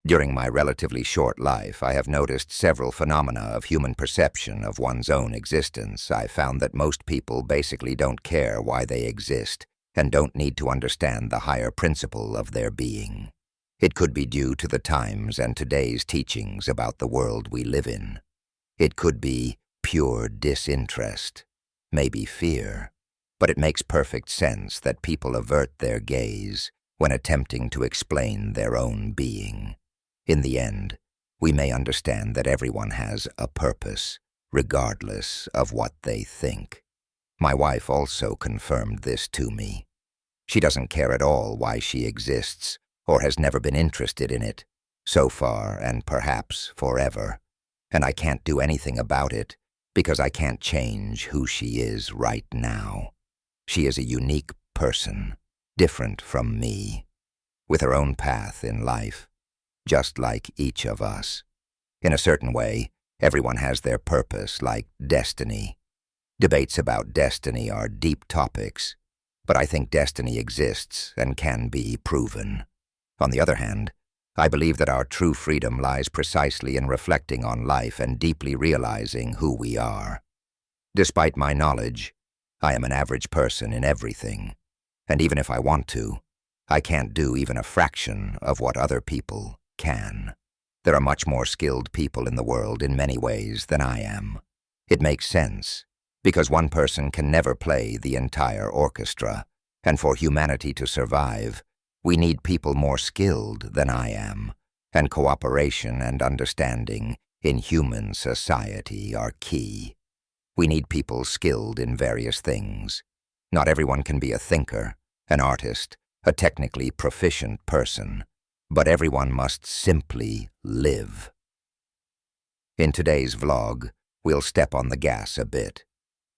During my relatively short life, I have noticed several phenomena of human perception of one's own existence. I found that most people basically don't care why they exist and don't need to understand the higher principle of their being. It could be due to the times and today's teachings about the world we live in. It could be pure disinterest, maybe fear, but it makes perfect sense that people avert their gaze when attempting to explain their own being. In the end, we may understand that everyone has a purpose, regardless of what they think. My wife also confirmed this to me. She doesn't care at all why she exists, or has never been interested in it, so far and perhaps forever. And I can't do anything about it, because I can't change who she is right now. She is a unique person, different from me, with her own path in life, just like each of us. In a certain way, everyone has their purpose, like destiny. Debates about destiny are deep topics, but I think destiny exists and can be proven. On the other hand, I believe that our true freedom lies precisely in reflecting on life and deeply realizing who we are. Despite my knowledge, I am an average person in everything, and even if I want to, I can't do even a fraction of what other people can. There are much more skilled people in the world in many ways than I am. It makes sense, because one person can never play the entire orchestra, and for humanity to survive, we need people more skilled than I am, and cooperation and understanding in human society are key. We need people skilled in various things. Not everyone can be a thinker, an artist, a technically proficient person, but everyone must simply live. In today's vlog, we'll step on the gas a bit.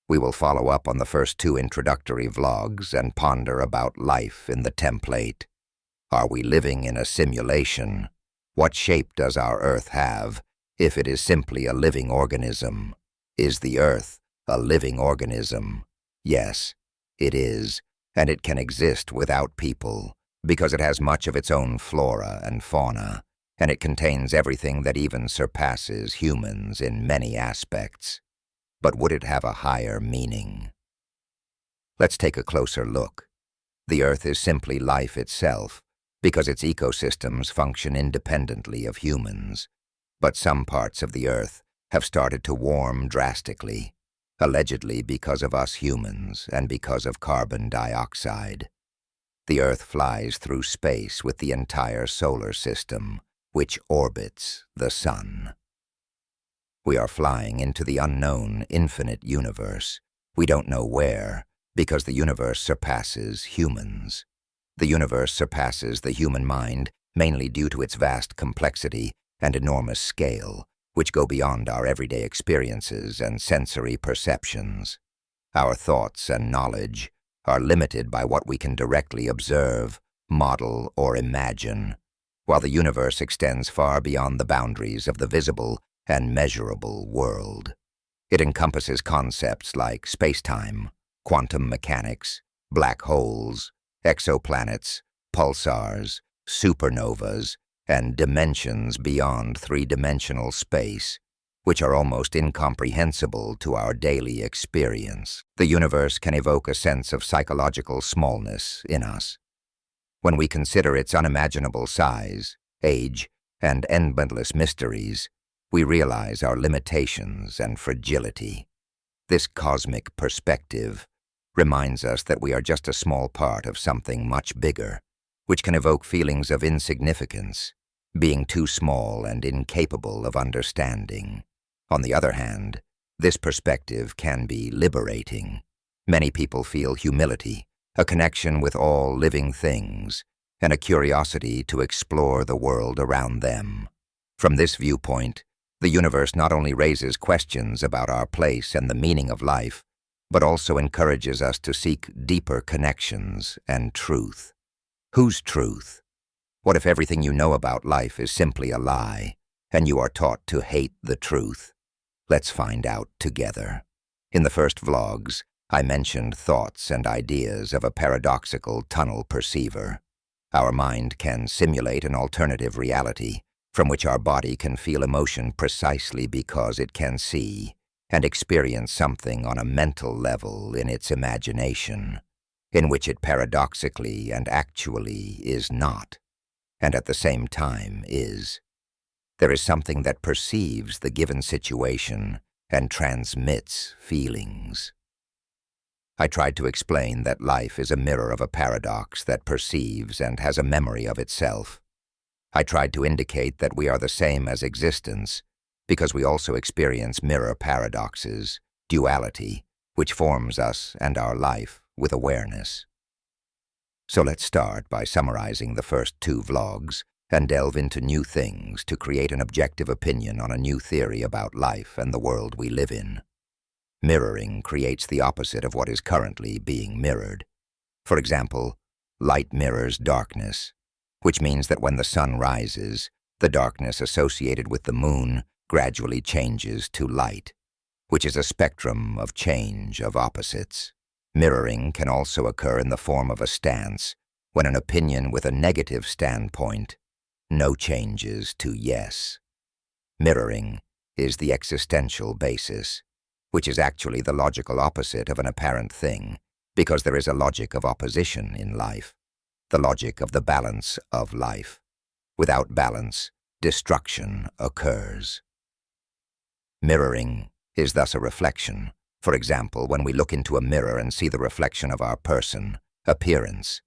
We will follow up on the first two introductory vlogs and ponder about life in the template. Are we living in a simulation? What shape does our Earth have if it is simply a living organism? Is the Earth a living organism? Yes, it is, and it can exist without people, because it has much of its own flora and fauna, and it contains everything that even surpasses humans in many aspects. But would it have a higher meaning? Let's take a closer look. The Earth is simply life itself, because its ecosystems function independently of humans. But some parts of the Earth have started to warm drastically, allegedly because of us humans and because of carbon dioxide. The Earth flies through space with the entire solar system, which orbits the Sun. We are flying into the unknown, infinite universe. We don't know where, because the universe surpasses humans. The universe surpasses the human mind mainly due to its vast complexity and enormous scale, which go beyond our everyday experiences and sensory perceptions. Our thoughts and knowledge are limited by what we can directly observe, model, or imagine, while the universe extends far beyond the boundaries of the visible and measurable world. It encompasses concepts like space-time, quantum mechanics, black holes, exoplanets, pulsars, supernovas, and dimensions beyond three-dimensional space, which are almost incomprehensible to our daily experience. The universe can evoke a sense of psychological smallness in us. When we consider its unimaginable size, age, and endless mysteries, we realize our limitations and fragility. This cosmic perspective reminds us that we are just a small part of something much bigger, which can evoke feelings of insignificance, being too small and incapable of understanding. On the other hand, this perspective can be liberating. Many people feel humility, a connection with all living things, and a curiosity to explore the world around them. From this viewpoint, the universe not only raises questions about our place and the meaning of life, but also encourages us to seek deeper connections and truth. Whose truth? What if everything you know about life is simply a lie, and you are taught to hate the truth? Let's find out together. In the first vlogs, I mentioned thoughts and ideas of a paradoxical tunnel perceiver. Our mind can simulate an alternative reality, from which our body can feel emotion precisely because it can see and experience something on a mental level in its imagination, in which it paradoxically and actually is not, and at the same time is. There is something that perceives the given situation and transmits feelings. I tried to explain that life is a mirror of a paradox that perceives and has a memory of itself. I tried to indicate that we are the same as existence because we also experience mirror paradoxes, duality, which forms us and our life with awareness. So let's start by summarizing the first 2 vlogs and delve into new things to create an objective opinion on a new theory about life and the world we live in. Mirroring creates the opposite of what is currently being mirrored. For example, light mirrors darkness, which means that when the sun rises, the darkness associated with the moon gradually changes to light, which is a spectrum of change of opposites. Mirroring can also occur in the form of a stance, when an opinion with a negative standpoint, no changes to yes. Mirroring is the existential basis, which is actually the logical opposite of an apparent thing, because there is a logic of opposition in life, the logic of the balance of life. Without balance, destruction occurs. Mirroring is thus a reflection. For example, when we look into a mirror and see the reflection of our person, appearance,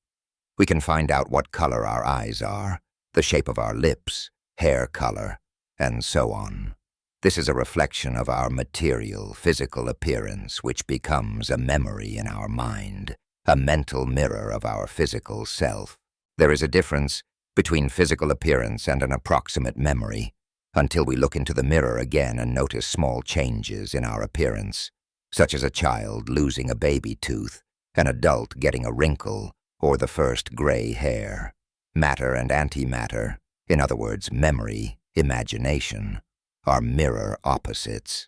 we can find out what color our eyes are, the shape of our lips, hair color, and so on. This is a reflection of our material, physical appearance, which becomes a memory in our mind, a mental mirror of our physical self. There is a difference between physical appearance and an approximate memory, until we look into the mirror again and notice small changes in our appearance, such as a child losing a baby tooth, an adult getting a wrinkle, or the first gray hair. Matter and antimatter, in other words, memory, imagination, are mirror opposites.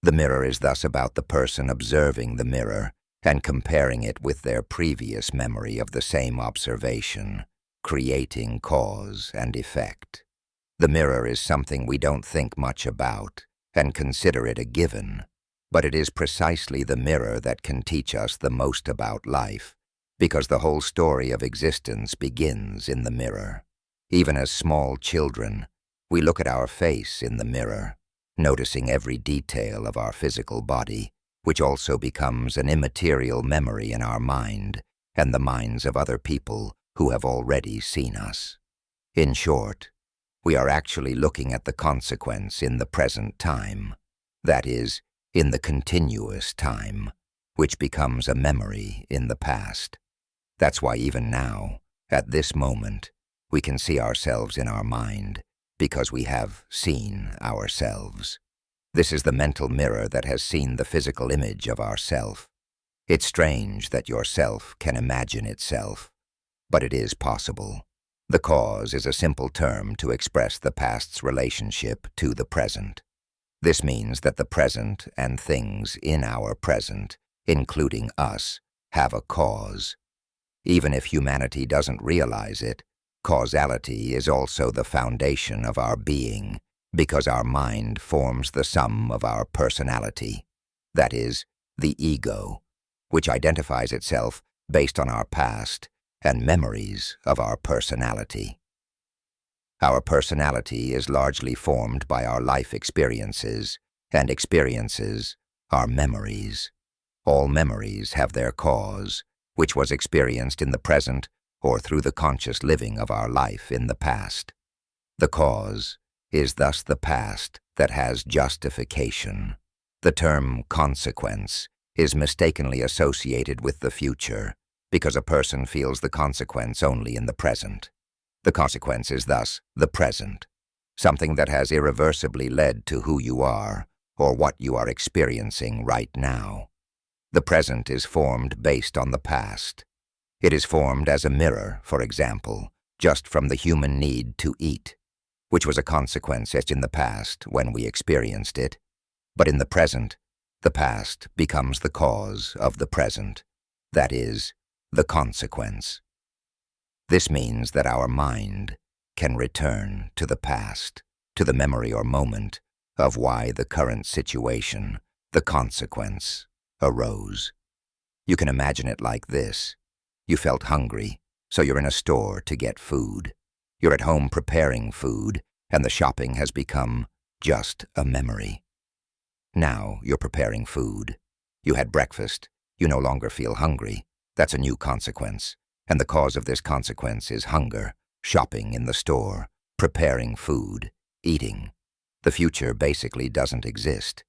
The mirror is thus about the person observing the mirror and comparing it with their previous memory of the same observation, creating cause and effect. The mirror is something we don't think much about and consider it a given, but it is precisely the mirror that can teach us the most about life, because the whole story of existence begins in the mirror. Even as small children, we look at our face in the mirror, noticing every detail of our physical body, which also becomes an immaterial memory in our mind and the minds of other people who have already seen us. In short, we are actually looking at the consequence in the present time, that is, in the continuous time, which becomes a memory in the past. That's why even now, at this moment, we can see ourselves in our mind, because we have seen ourselves. This is the mental mirror that has seen the physical image of ourself. It's strange that your self can imagine itself, but it is possible. The cause is a simple term to express the past's relationship to the present. This means that the present and things in our present, including us, have a cause. Even if humanity doesn't realize it, causality is also the foundation of our being, because our mind forms the sum of our personality, that is, the ego, which identifies itself based on our past and memories of our personality. Our personality is largely formed by our life experiences, and experiences are memories. All memories have their cause, which was experienced in the present or through the conscious living of our life in the past. The cause is thus the past that has justification. The term consequence is mistakenly associated with the future, because a person feels the consequence only in the present. The consequence is thus the present, something that has irreversibly led to who you are or what you are experiencing right now. The present is formed based on the past. It is formed as a mirror, for example, just from the human need to eat, which was a consequence in the past when we experienced it. But in the present, the past becomes the cause of the present, that is, the consequence. This means that our mind can return to the past, to the memory or moment of why the current situation, the consequence, arose. You can imagine it like this. You felt hungry, so you're in a store to get food. You're at home preparing food, and the shopping has become just a memory. Now you're preparing food. You had breakfast. You no longer feel hungry. That's a new consequence. And the cause of this consequence is hunger, shopping in the store, preparing food, eating. The future basically doesn't exist.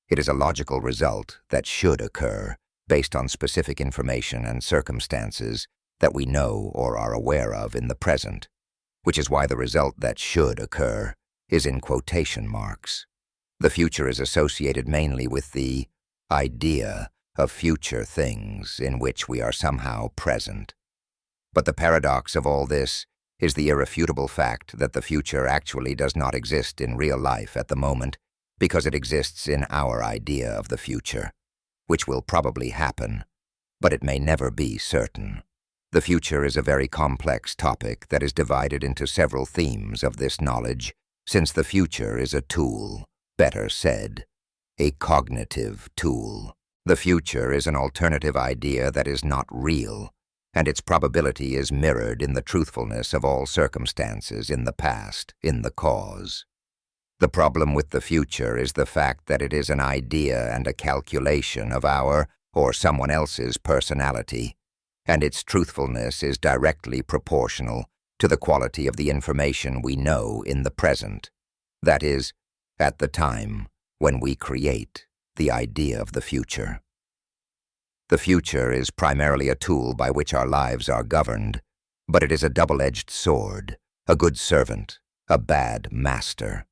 It is a logical result that should occur based on specific information and circumstances that we know or are aware of in the present, which is why the result that should occur is in quotation marks. The future is associated mainly with the idea of future things in which we are somehow present. But the paradox of all this is the irrefutable fact that the future actually does not exist in real life at the moment because it exists in our idea of the future, which will probably happen, but it may never be certain. The future is a very complex topic that is divided into several themes of this knowledge, since the future is a tool, better said, a cognitive tool. The future is an alternative idea that is not real, and its probability is mirrored in the truthfulness of all circumstances in the past, in the cause. The problem with the future is the fact that it is an idea and a calculation of our or someone else's personality, and its truthfulness is directly proportional to the quality of the information we know in the present, that is, at the time when we create the idea of the future. The future is primarily a tool by which our lives are governed, but it is a double-edged sword, a good servant, a bad master.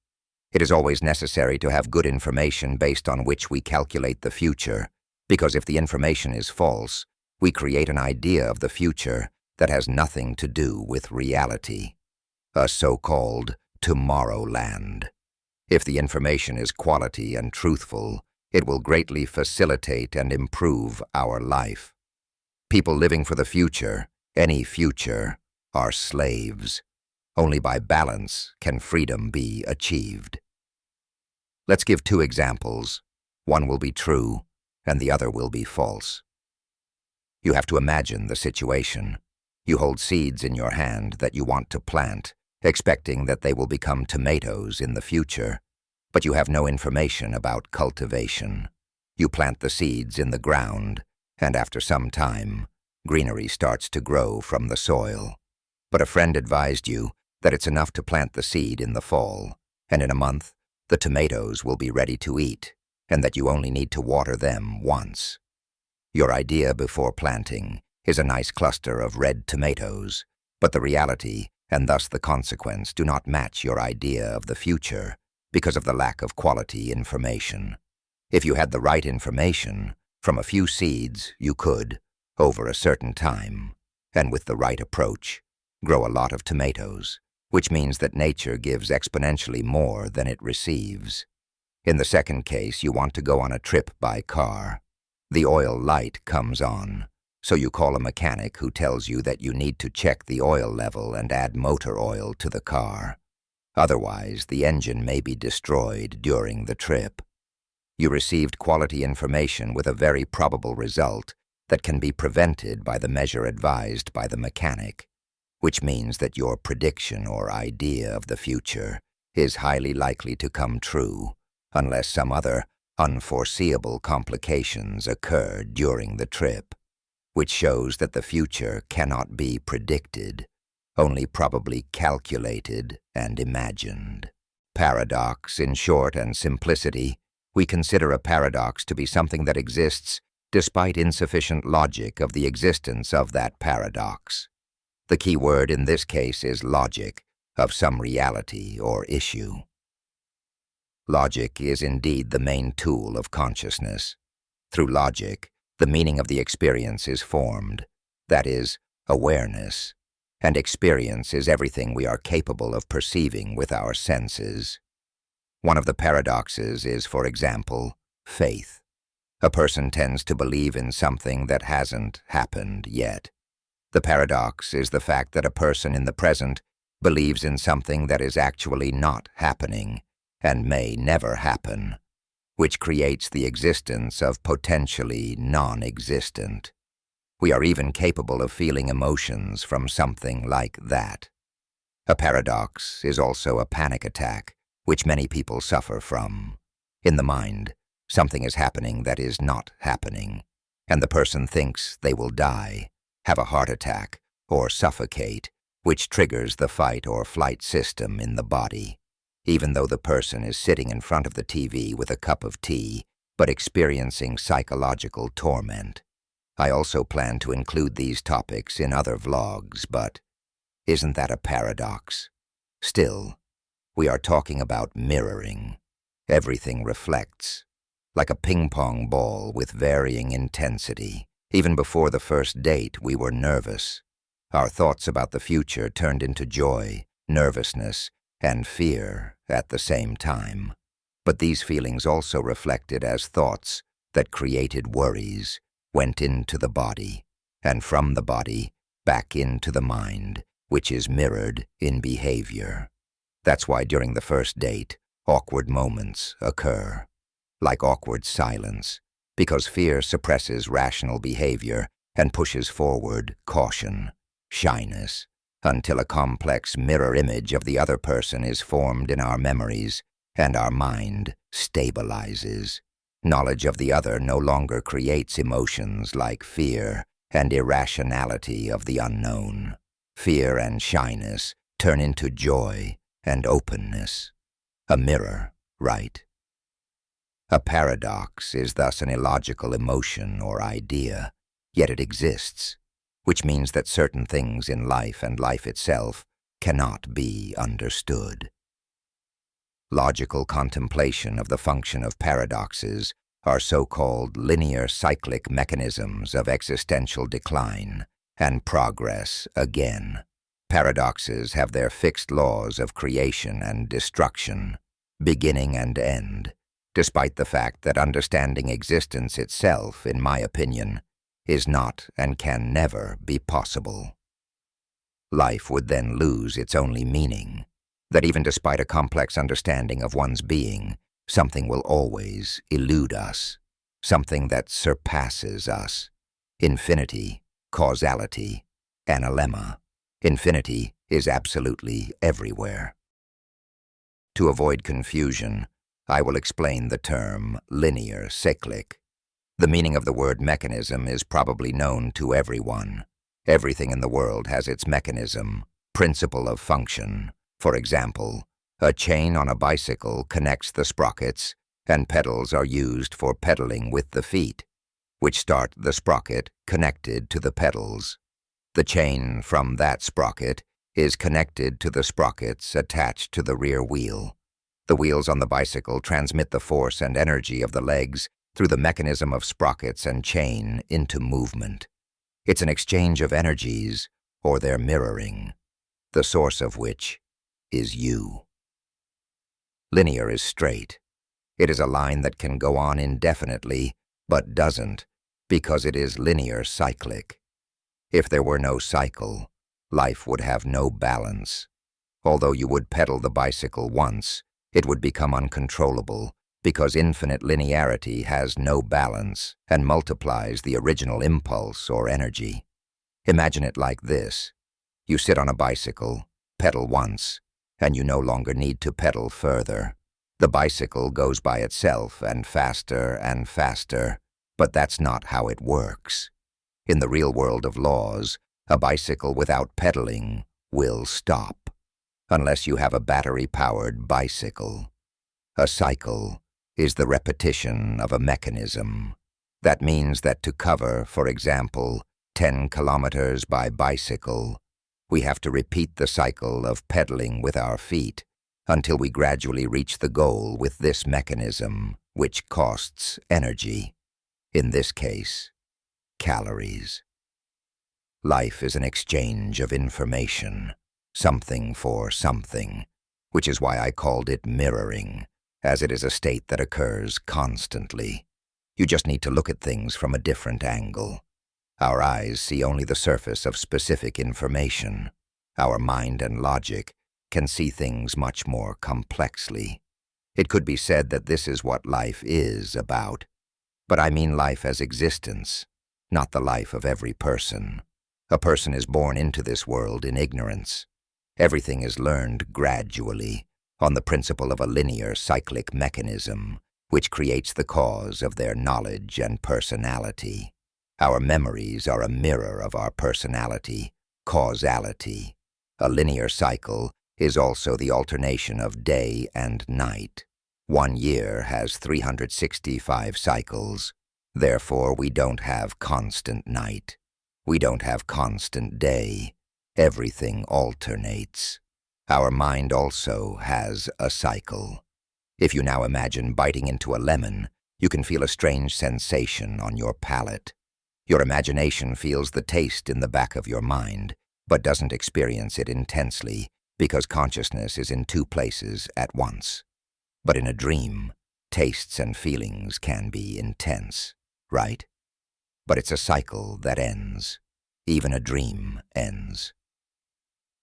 It is always necessary to have good information based on which we calculate the future, because if the information is false, we create an idea of the future that has nothing to do with reality, a so-called Tomorrowland. If the information is quality and truthful, it will greatly facilitate and improve our life. People living for the future, any future, are slaves. Only by balance can freedom be achieved. Let's give two examples. One will be true, and the other will be false. You have to imagine the situation. You hold seeds in your hand that you want to plant, expecting that they will become tomatoes in the future, but you have no information about cultivation. You plant the seeds in the ground, and after some time, greenery starts to grow from the soil. But a friend advised you that it's enough to plant the seed in the fall, and in a month, the tomatoes will be ready to eat, and that you only need to water them once. Your idea before planting is a nice cluster of red tomatoes, but the reality, and thus the consequence, do not match your idea of the future because of the lack of quality information. If you had the right information, from a few seeds you could, over a certain time, and with the right approach, grow a lot of tomatoes, which means that nature gives exponentially more than it receives. In the second case, you want to go on a trip by car. The oil light comes on, so you call a mechanic who tells you that you need to check the oil level and add motor oil to the car. Otherwise, the engine may be destroyed during the trip. You received quality information with a very probable result that can be prevented by the measure advised by the mechanic, which means that your prediction or idea of the future is highly likely to come true unless some other unforeseeable complications occur during the trip, which shows that the future cannot be predicted, only probably calculated and imagined. Paradox, in short and simplicity, we consider a paradox to be something that exists despite insufficient logic of the existence of that paradox. The key word in this case is logic of some reality or issue. Logic is indeed the main tool of consciousness. Through logic, the meaning of the experience is formed, that is, awareness, and experience is everything we are capable of perceiving with our senses. One of the paradoxes is, for example, faith. A person tends to believe in something that hasn't happened yet. The paradox is the fact that a person in the present believes in something that is actually not happening and may never happen, which creates the existence of potentially non-existent. We are even capable of feeling emotions from something like that. A paradox is also a panic attack, which many people suffer from. In the mind, something is happening that is not happening, and the person thinks they will die, have a heart attack, or suffocate, which triggers the fight or flight system in the body, even though the person is sitting in front of the TV with a cup of tea, but experiencing psychological torment. I also plan to include these topics in other vlogs, but isn't that a paradox? Still, we are talking about mirroring. Everything reflects, like a ping-pong ball with varying intensity. Even before the first date, we were nervous. Our thoughts about the future turned into joy, nervousness, and fear at the same time. But these feelings also reflected as thoughts that created worries, went into the body, and from the body back into the mind, which is mirrored in behavior. That's why during the first date, awkward moments occur, like awkward silence, because fear suppresses rational behavior and pushes forward caution, shyness, until a complex mirror image of the other person is formed in our memories and our mind stabilizes. Knowledge of the other no longer creates emotions like fear and irrationality of the unknown. Fear and shyness turn into joy and openness. A mirror, right? A paradox is thus an illogical emotion or idea, yet it exists, which means that certain things in life and life itself cannot be understood. Logical contemplation of the function of paradoxes are so-called linear cyclic mechanisms of existential decline and progress again. Paradoxes have their fixed laws of creation and destruction, beginning and end, despite the fact that understanding existence itself, in my opinion, is not and can never be possible. Life would then lose its only meaning, that even despite a complex understanding of one's being, something will always elude us, something that surpasses us. Infinity, causality, analemma. Infinity is absolutely everywhere. To avoid confusion, I will explain the term linear cyclic. The meaning of the word mechanism is probably known to everyone. Everything in the world has its mechanism, principle of function. For example, a chain on a bicycle connects the sprockets, and pedals are used for pedaling with the feet, which start the sprocket connected to the pedals. The chain from that sprocket is connected to the sprockets attached to the rear wheel. The wheels on the bicycle transmit the force and energy of the legs through the mechanism of sprockets and chain into movement. It's an exchange of energies, or their mirroring, the source of which is you. Linear is straight. It is a line that can go on indefinitely, but doesn't, because it is linear cyclic. If there were no cycle, life would have no balance. Although you would pedal the bicycle once, it would become uncontrollable, because infinite linearity has no balance and multiplies the original impulse or energy. Imagine it like this. You sit on a bicycle, pedal once, and you no longer need to pedal further. The bicycle goes by itself and faster, but that's not how it works. In the real world of laws, a bicycle without pedaling will stop, unless you have a battery-powered bicycle. A cycle is the repetition of a mechanism. That means that to cover, for example, 10 kilometers by bicycle, we have to repeat the cycle of pedaling with our feet until we gradually reach the goal with this mechanism, which costs energy. In this case, calories. Life is an exchange of information, something for something, which is why I called it mirroring, as it is a state that occurs constantly. You just need to look at things from a different angle. Our eyes see only the surface of specific information, Our mind and logic can see things much more complexly. It could be said that this is what life is about. But I mean life as existence, not the life of every person. A person is born into this world in ignorance. Everything is learned gradually, on the principle of a linear cyclic mechanism, which creates the cause of their knowledge and personality. Our memories are a mirror of our personality, causality. A linear cycle is also the alternation of day and night. 1 year has 365 cycles. Therefore, we don't have constant night. We don't have constant day. Everything alternates. Our mind also has a cycle. If you now imagine biting into a lemon, you can feel a strange sensation on your palate. Your imagination feels the taste in the back of your mind, but doesn't experience it intensely because consciousness is in 2 places at once. But in a dream, tastes and feelings can be intense, right? But it's a cycle that ends. Even a dream ends.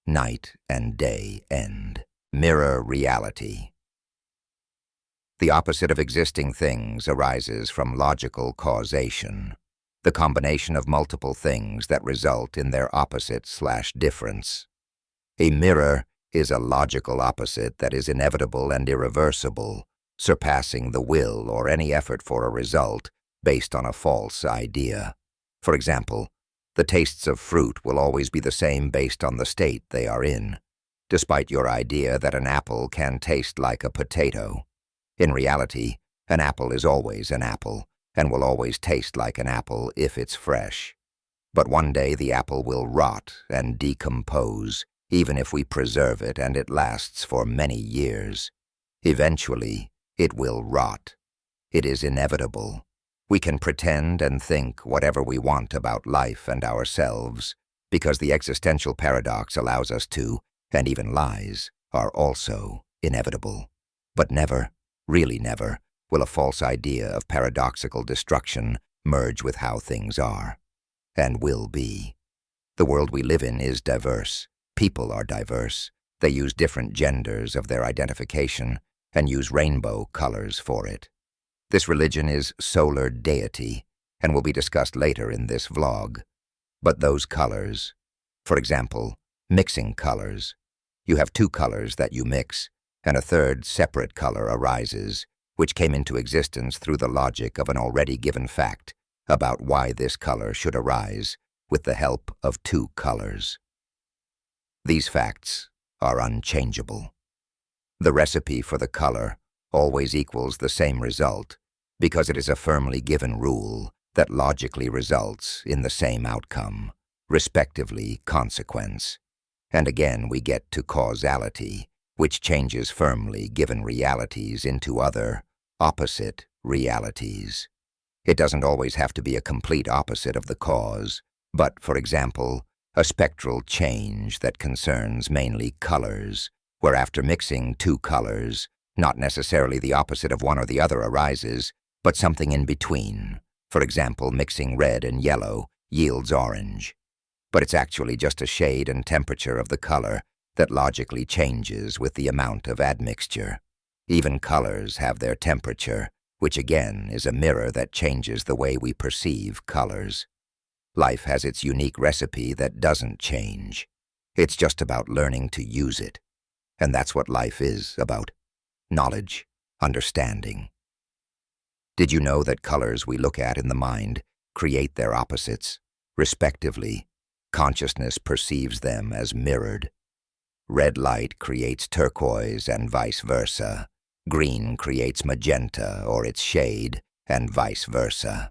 Night and day end. Mirror reality. The opposite of existing things arises from logical causation, the combination of multiple things that result in their opposite/difference. A mirror is a logical opposite that is inevitable and irreversible, surpassing the will or any effort for a result based on a false idea. For example, the tastes of fruit will always be the same based on the state they are in, despite your idea that an apple can taste like a potato. In reality, an apple is always an apple, and will always taste like an apple if it's fresh. But one day the apple will rot and decompose, even if we preserve it and it lasts for many years. Eventually, it will rot. It is inevitable. We can pretend and think whatever we want about life and ourselves, because the existential paradox allows us to, and even lies, are also inevitable. But never, really never, will a false idea of paradoxical destruction merge with how things are, and will be. The world we live in is diverse. People are diverse. They use different genders of their identification and use rainbow colors for it. This religion is solar deity and will be discussed later in this vlog. But those colors, for example, mixing colors. You have 2 colors that you mix, and a third separate color arises, which came into existence through the logic of an already given fact about why this color should arise with the help of 2 colors. These facts are unchangeable. The recipe for the color always equals the same result because it is a firmly given rule that logically results in the same outcome, respectively consequence. And again we get to causality, which changes firmly given realities into other, opposite realities. It doesn't always have to be a complete opposite of the cause, but, for example, a spectral change that concerns mainly colors, where after mixing 2 colors, not necessarily the opposite of one or the other arises, but something in between. For example, mixing red and yellow yields orange. But it's actually just a shade and temperature of the color that logically changes with the amount of admixture. Even colors have their temperature, which again is a mirror that changes the way we perceive colors. Life has its unique recipe that doesn't change. It's just about learning to use it. And that's what life is about. Knowledge, understanding. Did you know that colors we look at in the mind create their opposites? Respectively, consciousness perceives them as mirrored. Red light creates turquoise and vice versa. Green creates magenta or its shade, and vice versa.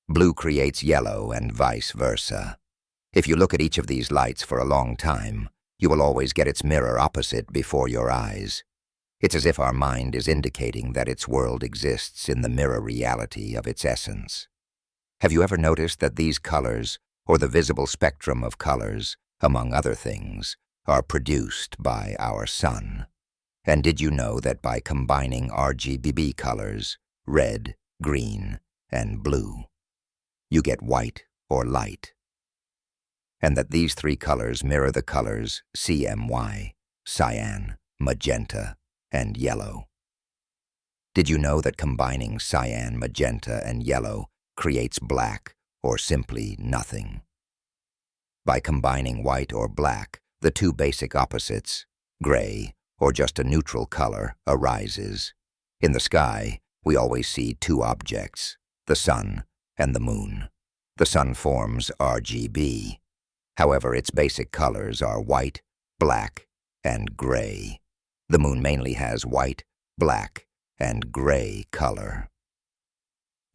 Blue creates yellow and vice versa. If you look at each of these lights for a long time, you will always get its mirror opposite before your eyes. It's as if our mind is indicating that its world exists in the mirror reality of its essence. Have you ever noticed that these colors, or the visible spectrum of colors, among other things, are produced by our sun? And did you know that by combining RGB colors, red, green, and blue, you get white or light? and that these three colors mirror the colors CMY, cyan, magenta, and yellow. Did you know that combining cyan, magenta, and yellow creates black, or simply nothing? By combining white or black, the two basic opposites, gray, or just a neutral color, arises. In the sky, we always see two objects, the sun and the moon. The sun forms RGB. However, its basic colors are white, black, and gray. The moon mainly has white, black, and gray color.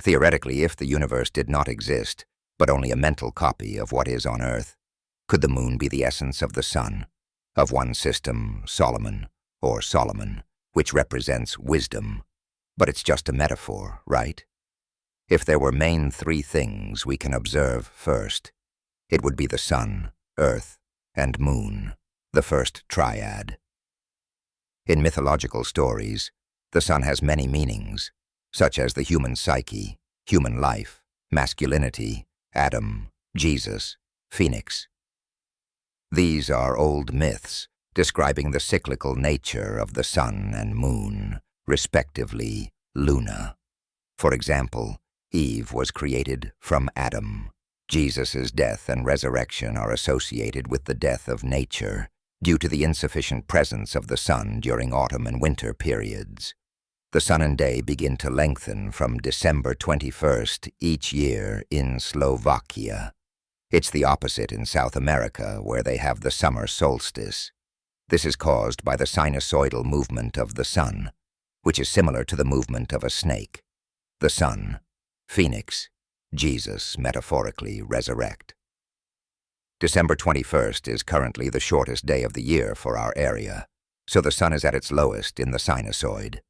Theoretically, if the universe did not exist, but only a mental copy of what is on Earth, could the moon be the essence of the sun, of one system, Solomon, or Solomon, which represents wisdom? But it's just a metaphor, right? If there were main three things we can observe first, it would be the sun, earth, and moon, the first triad. In mythological stories, the sun has many meanings, such as the human psyche, human life, masculinity, Adam, Jesus, Phoenix. These are old myths describing the cyclical nature of the sun and moon, respectively, Luna. For example, Eve was created from Adam. Jesus' death and resurrection are associated with the death of nature due to the insufficient presence of the sun during autumn and winter periods. The sun and day begin to lengthen from December 21st each year in Slovakia. It's the opposite in South America, where they have the summer solstice. This is caused by the sinusoidal movement of the sun, which is similar to the movement of a snake. The sun, Phoenix, Jesus metaphorically resurrect. December 21st is currently the shortest day of the year for our area, so the sun is at its lowest in the sinusoid.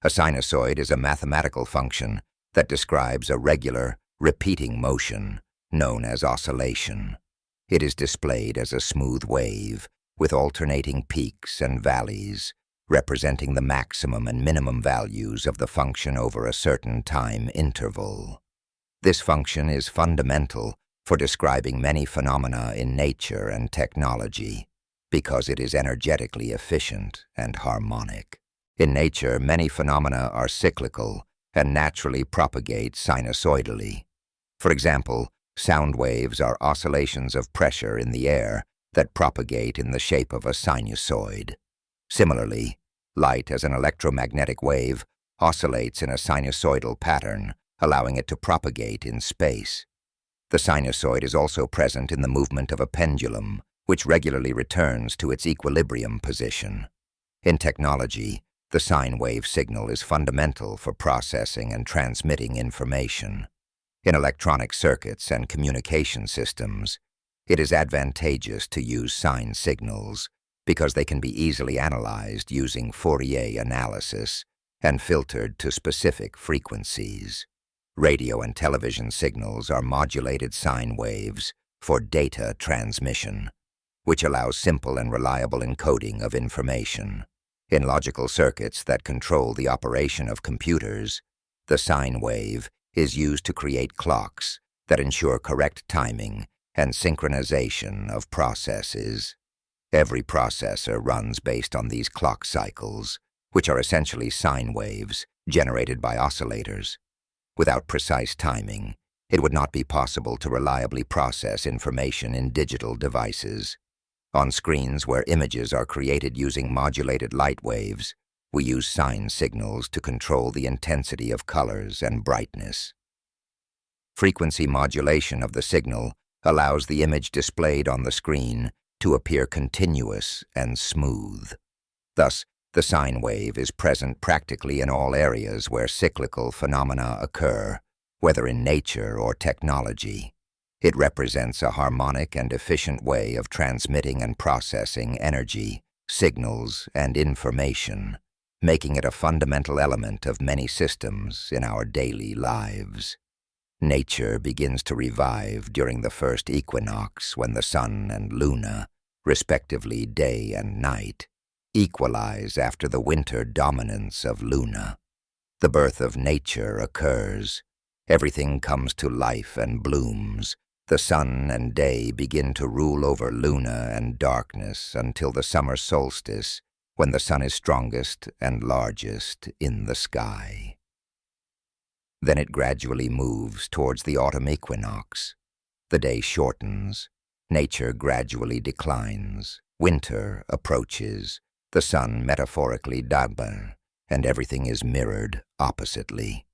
A sinusoid is a mathematical function that describes a regular, repeating motion known as oscillation. It is displayed as a smooth wave with alternating peaks and valleys, representing the maximum and minimum values of the function over a certain time interval. This function is fundamental for describing many phenomena in nature and technology, because it is energetically efficient and harmonic. In nature, many phenomena are cyclical and naturally propagate sinusoidally. For example, sound waves are oscillations of pressure in the air that propagate in the shape of a sinusoid. Similarly, light as an electromagnetic wave oscillates in a sinusoidal pattern, allowing it to propagate in space. The sinusoid is also present in the movement of a pendulum, which regularly returns to its equilibrium position. In technology, the sine wave signal is fundamental for processing and transmitting information. In electronic circuits and communication systems, it is advantageous to use sine signals because they can be easily analyzed using Fourier analysis and filtered to specific frequencies. Radio and television signals are modulated sine waves for data transmission, which allows simple and reliable encoding of information. In logical circuits that control the operation of computers, the sine wave is used to create clocks that ensure correct timing and synchronization of processes. Every processor runs based on these clock cycles, which are essentially sine waves generated by oscillators. Without precise timing, it would not be possible to reliably process information in digital devices. On screens where images are created using modulated light waves, we use sine signals to control the intensity of colors and brightness. Frequency modulation of the signal allows the image displayed on the screen to appear continuous and smooth. Thus, the sine wave is present practically in all areas where cyclical phenomena occur, whether in nature or technology. It represents a harmonic and efficient way of transmitting and processing energy, signals, and information, making it a fundamental element of many systems in our daily lives. Nature begins to revive during the first equinox when the sun and Luna, respectively day and night, equalize after the winter dominance of Luna. The birth of nature occurs. Everything comes to life and blooms, The sun and day begin to rule over Luna and darkness until the summer solstice, when the sun is strongest and largest in the sky. Then it gradually moves towards the autumn equinox. The day shortens, nature gradually declines, winter approaches, the sun metaphorically dagbar, and everything is mirrored oppositely.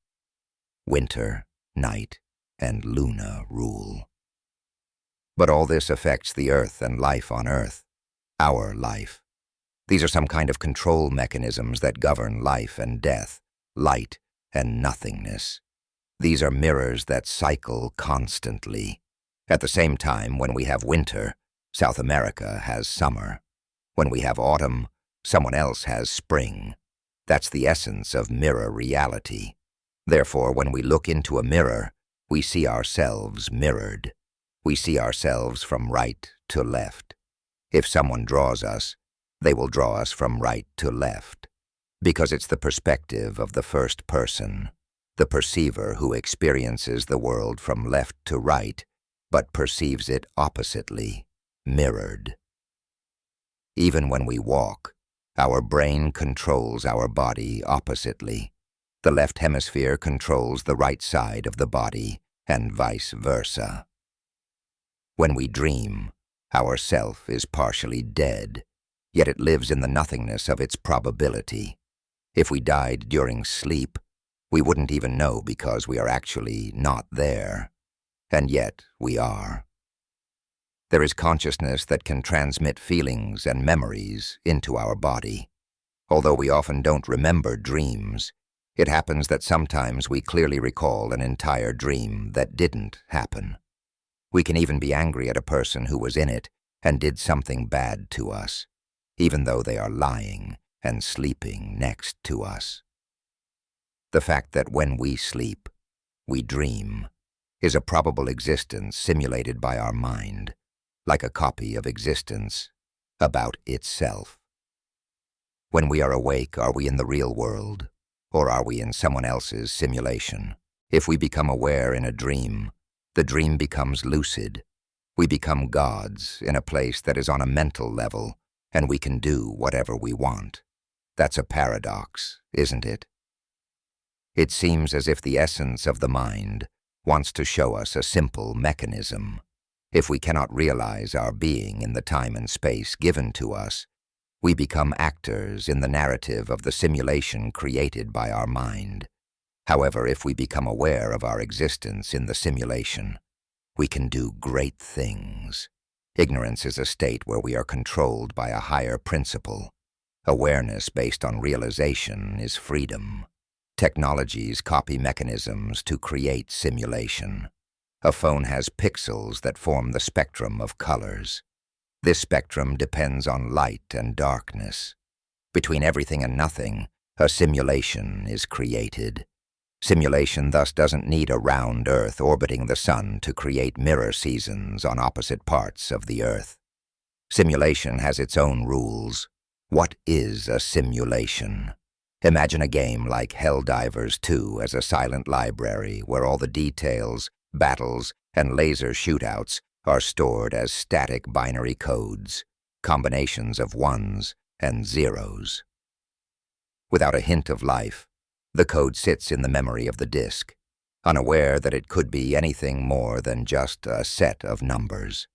Winter, night, and Luna rule. But all this affects the earth and life on earth, our life. These are some kind of control mechanisms that govern life and death, light and nothingness. These are mirrors that cycle constantly. At the same time, when we have winter, South America has summer. When we have autumn, someone else has spring. That's the essence of mirror reality. Therefore, when we look into a mirror, we see ourselves mirrored. We see ourselves from right to left. If someone draws us, they will draw us from right to left, because it's the perspective of the first person, the perceiver who experiences the world from left to right, but perceives it oppositely, mirrored. Even when we walk, our brain controls our body oppositely. The left hemisphere controls the right side of the body, and vice versa. When we dream, our self is partially dead, yet it lives in the nothingness of its probability. If we died during sleep, we wouldn't even know because we are actually not there, and yet we are. There is consciousness that can transmit feelings and memories into our body. Although we often don't remember dreams, it happens that sometimes we clearly recall an entire dream that didn't happen. We can even be angry at a person who was in it and did something bad to us, even though they are lying and sleeping next to us. The fact that when we sleep, we dream, is a probable existence simulated by our mind, like a copy of existence about itself. When we are awake, are we in the real world, or are we in someone else's simulation? If we become aware in a dream, the dream becomes lucid. We become gods in a place that is on a mental level, and we can do whatever we want. That's a paradox, isn't it? It seems as if the essence of the mind wants to show us a simple mechanism. If we cannot realize our being in the time and space given to us, we become actors in the narrative of the simulation created by our mind. However, if we become aware of our existence in the simulation, we can do great things. Ignorance is a state where we are controlled by a higher principle. Awareness based on realization is freedom. Technologies copy mechanisms to create simulation. A phone has pixels that form the spectrum of colors. This spectrum depends on light and darkness. Between everything and nothing, a simulation is created. Simulation thus doesn't need a round Earth orbiting the sun to create mirror seasons on opposite parts of the Earth. Simulation has its own rules. What is a simulation? Imagine a game like Helldivers 2 as a silent library where all the details, battles, and laser shootouts are stored as static binary codes, combinations of ones and zeros. Without a hint of life, the code sits in the memory of the disk, unaware that it could be anything more than just a set of numbers.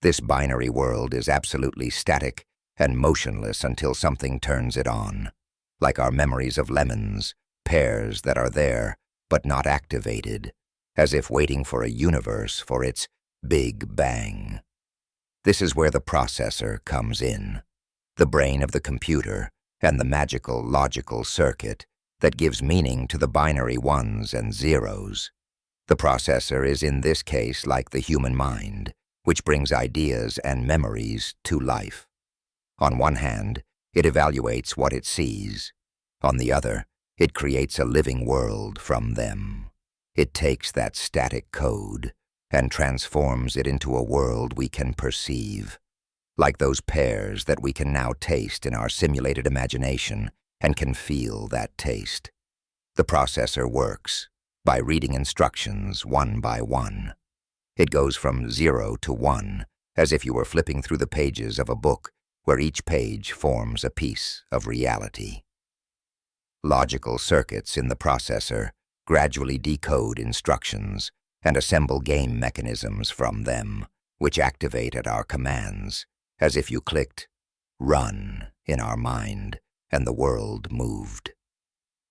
This binary world is absolutely static and motionless until something turns it on, like our memories of lemons, pears that are there but not activated, as if waiting for a universe for its Big Bang. This is where the processor comes in, the brain of the computer and the magical logical circuit that gives meaning to the binary ones and zeros. The processor is in this case like the human mind, which brings ideas and memories to life. On one hand, it evaluates what it sees. On the other, it creates a living world from them. It takes that static code and transforms it into a world we can perceive, like those pears that we can now taste in our simulated imagination and can feel that taste. The processor works by reading instructions one by one. It goes from 0 to 1, as if you were flipping through the pages of a book where each page forms a piece of reality. Logical circuits in the processor gradually decode instructions and assemble game mechanisms from them, which activate at our commands, as if you clicked "run" in our mind and the world moved.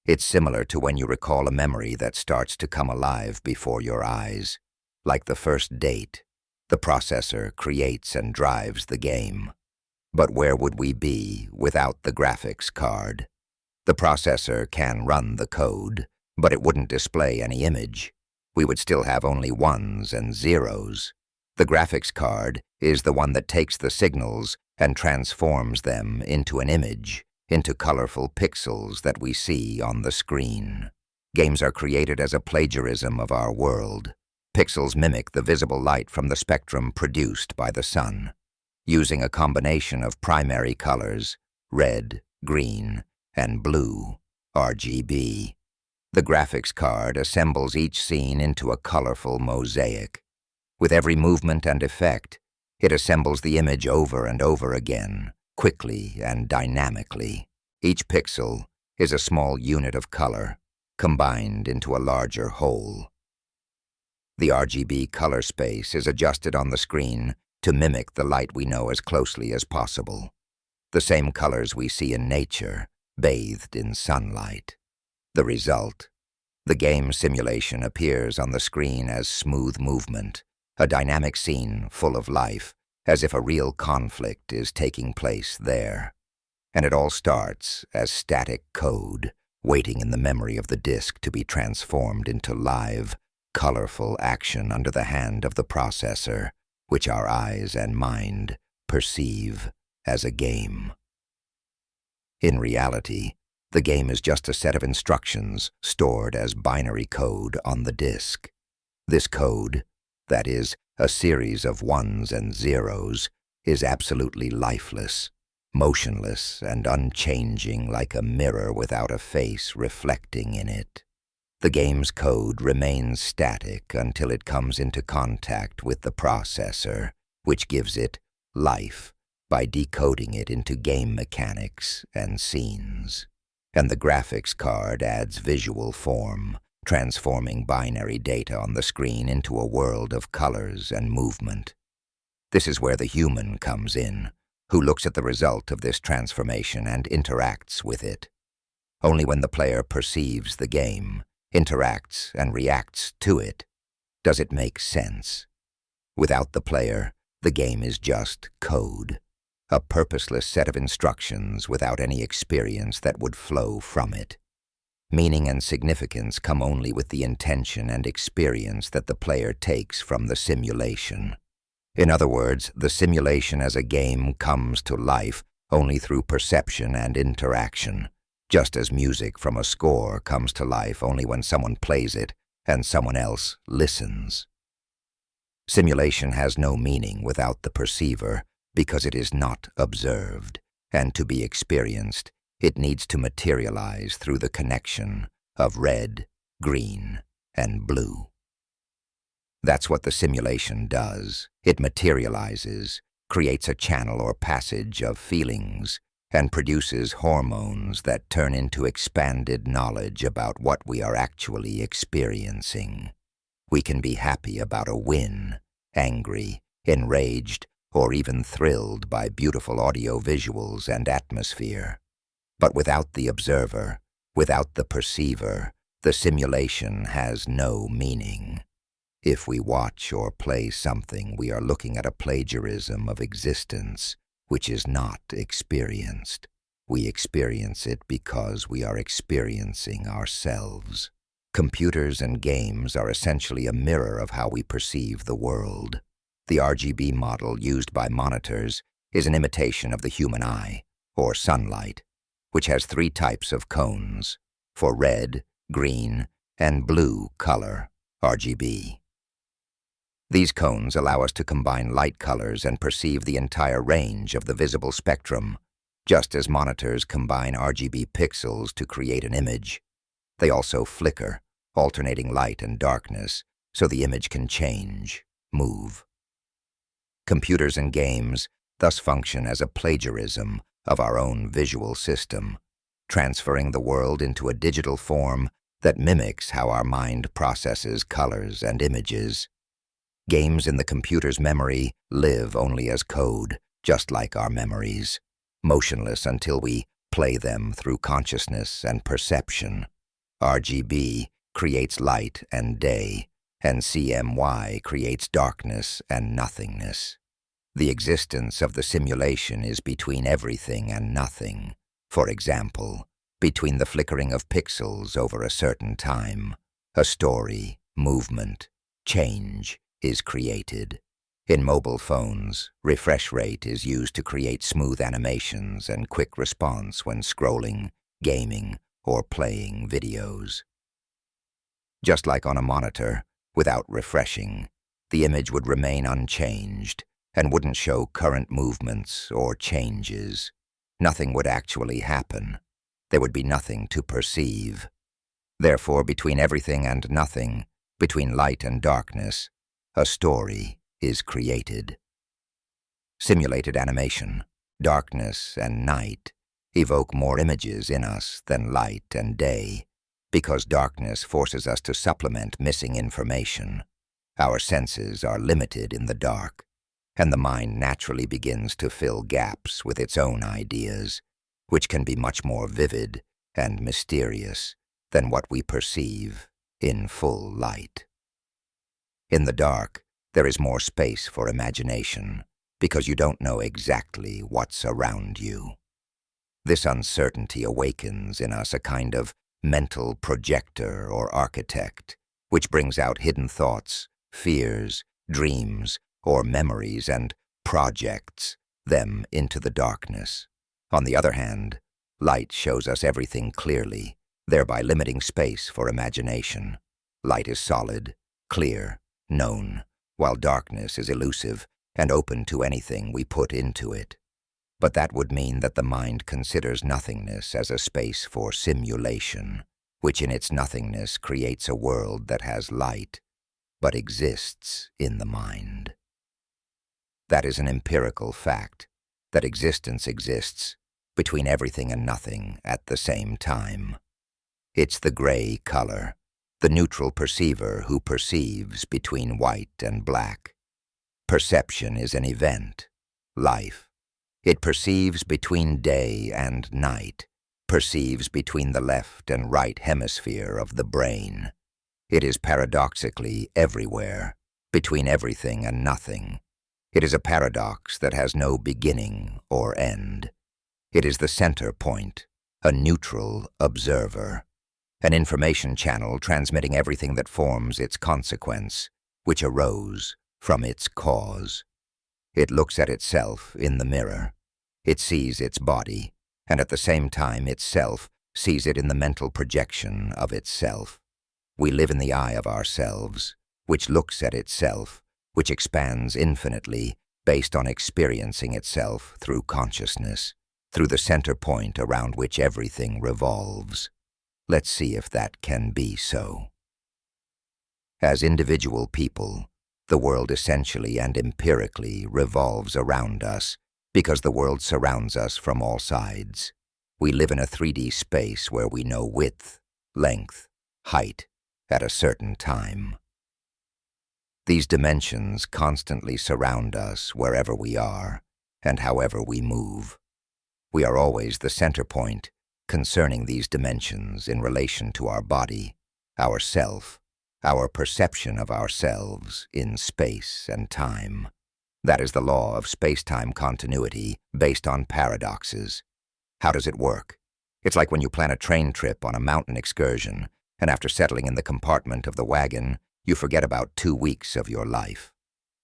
It's similar to when you recall a memory that starts to come alive before your eyes. Like the first date, the processor creates and drives the game. But where would we be without the graphics card? The processor can run the code, but it wouldn't display any image. We would still have only ones and zeros. The graphics card is the one that takes the signals and transforms them into an image, into colorful pixels that we see on the screen. Games are created as a plagiarism of our world. Pixels mimic the visible light from the spectrum produced by the sun, using a combination of primary colors, red, green, and blue, RGB. The graphics card assembles each scene into a colorful mosaic. With every movement and effect, it assembles the image over and over again, quickly and dynamically. Each pixel is a small unit of color, combined into a larger whole. The RGB color space is adjusted on the screen to mimic the light we know as closely as possible. The same colors we see in nature, bathed in sunlight. The result: the game simulation appears on the screen as smooth movement, a dynamic scene full of life, as if a real conflict is taking place there. And it all starts as static code, waiting in the memory of the disk to be transformed into live, colorful action under the hand of the processor, which our eyes and mind perceive as a game. In reality, the game is just a set of instructions stored as binary code on the disk. This code, that is, a series of ones and zeros, is absolutely lifeless, motionless and unchanging, like a mirror without a face reflecting in it. The game's code remains static until it comes into contact with the processor, which gives it life by decoding it into game mechanics and scenes. And the graphics card adds visual form, transforming binary data on the screen into a world of colors and movement. This is where the human comes in, who looks at the result of this transformation and interacts with it. Only when the player perceives the game, interacts and reacts to it, does it make sense. Without the player, the game is just code, a purposeless set of instructions without any experience that would flow from it. Meaning and significance come only with the intention and experience that the player takes from the simulation. In other words, the simulation as a game comes to life only through perception and interaction, just as music from a score comes to life only when someone plays it and someone else listens. Simulation has no meaning without the perceiver because it is not observed, and to be experienced, it needs to materialize through the connection of red, green, and blue. That's what the simulation does. It materializes, creates a channel or passage of feelings, and produces hormones that turn into expanded knowledge about what we are actually experiencing. We can be happy about a win, angry, enraged, or even thrilled by beautiful audio visuals and atmosphere. But without the observer, without the perceiver, the simulation has no meaning. If we watch or play something, we are looking at a plagiarism of existence, which is not experienced. We experience it because we are experiencing ourselves. Computers and games are essentially a mirror of how we perceive the world. The RGB model used by monitors is an imitation of the human eye, or sunlight, which has 3 types of cones, for red, green, and blue color, RGB. These cones allow us to combine light colors and perceive the entire range of the visible spectrum, just as monitors combine RGB pixels to create an image. They also flicker, alternating light and darkness, so the image can change, move. Computers and games thus function as a plagiarism of our own visual system, transferring the world into a digital form that mimics how our mind processes colors and images. Games in the computer's memory live only as code, just like our memories, motionless until we play them through consciousness and perception. RGB creates light and day, and CMY creates darkness and nothingness. The existence of the simulation is between everything and nothing. For example, between the flickering of pixels over a certain time, a story, movement, change is created. In mobile phones, refresh rate is used to create smooth animations and quick response when scrolling, gaming, or playing videos. Just like on a monitor, without refreshing, the image would remain unchanged and wouldn't show current movements or changes. Nothing would actually happen. There would be nothing to perceive. Therefore, between everything and nothing, between light and darkness, a story is created. Simulated animation, darkness and night evoke more images in us than light and day, because darkness forces us to supplement missing information. Our senses are limited in the dark, and the mind naturally begins to fill gaps with its own ideas, which can be much more vivid and mysterious than what we perceive in full light. In the dark, there is more space for imagination, because you don't know exactly what's around you. This uncertainty awakens in us a kind of mental projector or architect, which brings out hidden thoughts, fears, dreams, or memories and projects them into the darkness. On the other hand, light shows us everything clearly, thereby limiting space for imagination. Light is solid, clear, known, while darkness is elusive and open to anything we put into it. But that would mean that the mind considers nothingness as a space for simulation, which in its nothingness creates a world that has light, but exists in the mind. That is an empirical fact, that existence exists between everything and nothing at the same time. It's the gray color, the neutral perceiver who perceives between white and black. Perception is an event, life. It perceives between day and night, perceives between the left and right hemisphere of the brain. It is paradoxically everywhere, between everything and nothing. It is a paradox that has no beginning or end. It is the center point, a neutral observer, an information channel transmitting everything that forms its consequence, which arose from its cause. It looks at itself in the mirror. It sees its body, and at the same time itself sees it in the mental projection of itself. We live in the eye of ourselves, which looks at itself, which expands infinitely based on experiencing itself through consciousness, through the center point around which everything revolves. Let's see if that can be so. As individual people, the world essentially and empirically revolves around us because the world surrounds us from all sides. We live in a 3D space where we know width, length, height at a certain time. These dimensions constantly surround us wherever we are and however we move. We are always the center point concerning these dimensions in relation to our body, our self, our perception of ourselves in space and time. That is the law of space-time continuity based on paradoxes. How does it work? It's like when you plan a train trip on a mountain excursion, and after settling in the compartment of the wagon, you forget about 2 weeks of your life,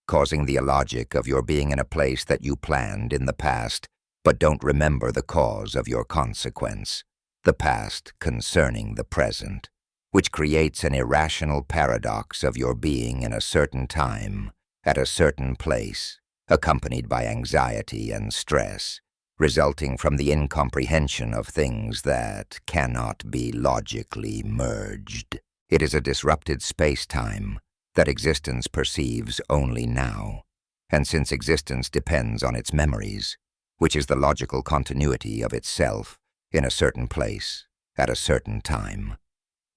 causing the illogic of your being in a place that you planned in the past, but don't remember the cause of your consequence, the past concerning the present, which creates an irrational paradox of your being in a certain time, at a certain place, accompanied by anxiety and stress, resulting from the incomprehension of things that cannot be logically merged. It is a disrupted space-time, that existence perceives only now, and since existence depends on its memories, which is the logical continuity of itself in a certain place at a certain time,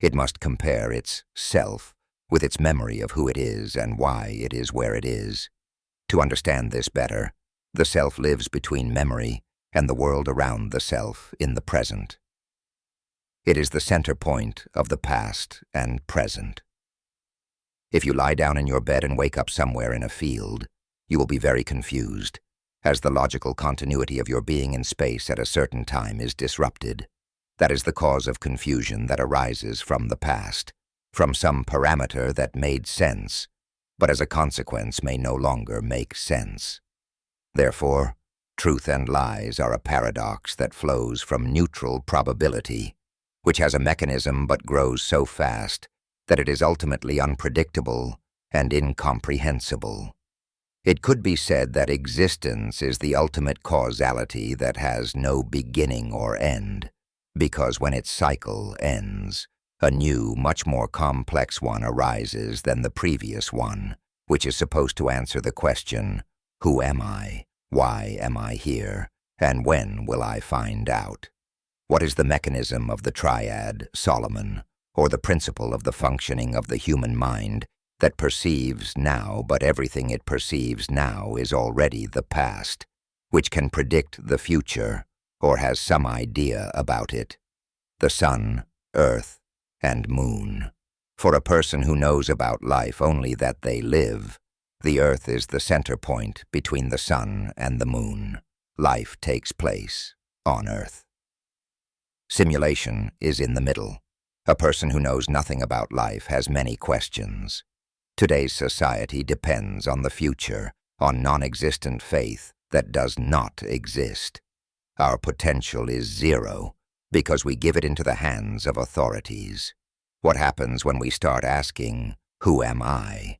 it must compare its self with its memory of who it is and why it is where it is. To understand this better, the self lives between memory and the world around the self in the present. It is the center point of the past and present. If you lie down in your bed and wake up somewhere in a field, you will be very confused, as the logical continuity of your being in space at a certain time is disrupted. That is the cause of confusion that arises from the past, from some parameter that made sense, but as a consequence may no longer make sense. Therefore, truth and lies are a paradox that flows from neutral probability, which has a mechanism but grows so fast that it is ultimately unpredictable and incomprehensible. It could be said that existence is the ultimate causality that has no beginning or end, because when its cycle ends, a new, much more complex one arises than the previous one, which is supposed to answer the question, who am I, why am I here, and when will I find out? What is the mechanism of the triad, Solomon, or the principle of the functioning of the human mind that perceives now, but everything it perceives now is already the past, which can predict the future, or has some idea about it? The sun, earth, and moon. For a person who knows about life only that they live, the earth is the center point between the sun and the moon. Life takes place on earth. Simulation is in the middle. A person who knows nothing about life has many questions. Today's society depends on the future, on non-existent faith that does not exist. Our potential is zero because we give it into the hands of authorities. What happens when we start asking, who am I?